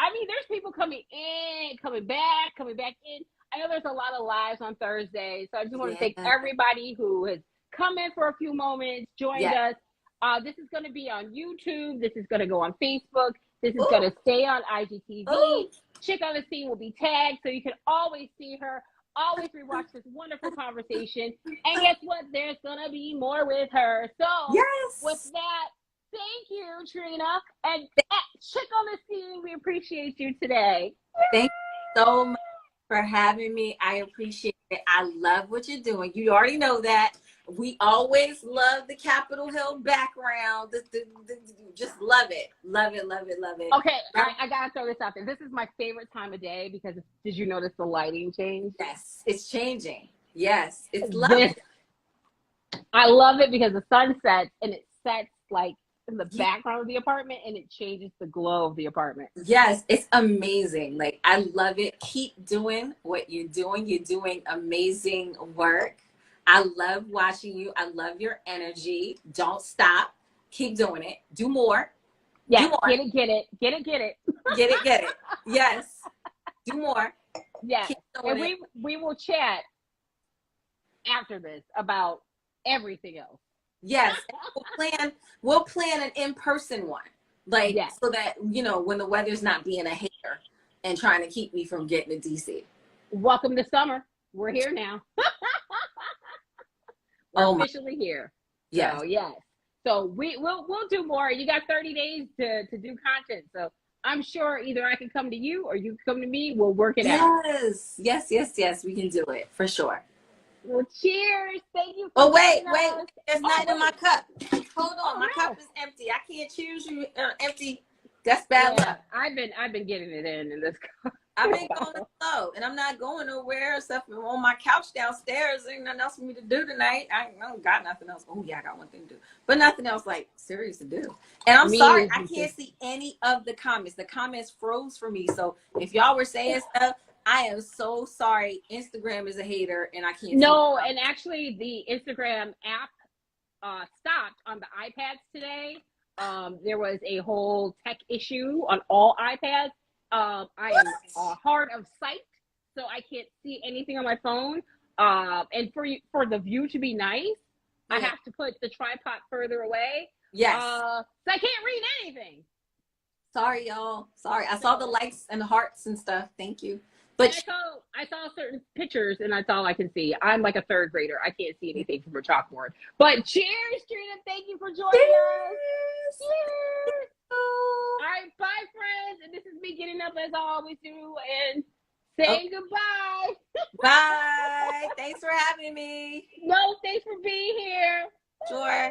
people coming in, coming back in. I know there's a lot of lives on Thursday, so I just want to thank everybody who has come in for a few moments, joined us. This is going to be on YouTube. This is going to go on Facebook. This is going to stay on IGTV. Chick on the Scene will be tagged, so you can always see her, always rewatch this wonderful conversation. And guess what? There's going to be more with her. So with that, thank you, Trina. And Chick on the Scene, we appreciate you today. Thank you so much for having me. I appreciate it. I love what you're doing. You already know that. We always love the Capitol Hill background. Just love it. Love it, love it, love it. Okay, I gotta throw this out there. This is my favorite time of day because did you notice the lighting change? Yes, it's changing. Yes, it's This lovely. I love it because the sun sets and it sets like in the Yeah. background of the apartment and it changes the glow of the apartment. Yes, it's amazing. Like, I love it. Keep doing what you're doing. You're doing amazing work. I love watching you. I love your energy. Don't stop. Keep doing it. Do more. Do Yes, more. get it, get it, get it, get it. Get it, get it. Yes. Do more. Yes, Keep and doing it. we will chat after this about everything else. Yes. We'll plan an in-person one. Like, Yes. so that, when the weather's not being a hater and trying to keep me from getting to DC. Welcome to summer. We're here now. We're Oh my, officially here. yes. So yes. So we'll do more. You got 30 days to do content. So I'm sure either I can come to you or you can come to me. We'll work it out. Yes. Yes, yes, yes. We can do it for sure. Well, cheers. Thank you for Oh, wait. joining us. There's Oh, nothing in my cup. Hold on. Oh, My no. cup is empty. I can't choose you empty. That's bad Yeah, luck. I've been getting it in this. I've been going slow, and I'm not going nowhere except for on my couch downstairs. Ain't nothing else for me to do tonight. I don't got nothing else. Oh yeah, I got one thing to do, but nothing else like serious to do. And I'm sorry, I can't see any of the comments. The comments froze for me. So if y'all were saying stuff, I am so sorry. Instagram is a hater, and I can't. No, and actually, the Instagram app stopped on the iPads today. There was a whole tech issue on all iPads. I am hard of sight, so I can't see anything on my phone. And for the view to be nice, I have to put the tripod further away. Yes. So I can't read anything. Sorry, y'all. Sorry. I saw the likes and the hearts and stuff. Thank you. But I saw certain pictures and that's all I can see. I'm like a third grader. I can't see anything from a chalkboard. But cheers, Trina. Thank you for joining us. Cheers. All right, bye, friends. And this is me getting up as I always do and saying goodbye. Bye. Thanks for having me. No, thanks for being here. Sure.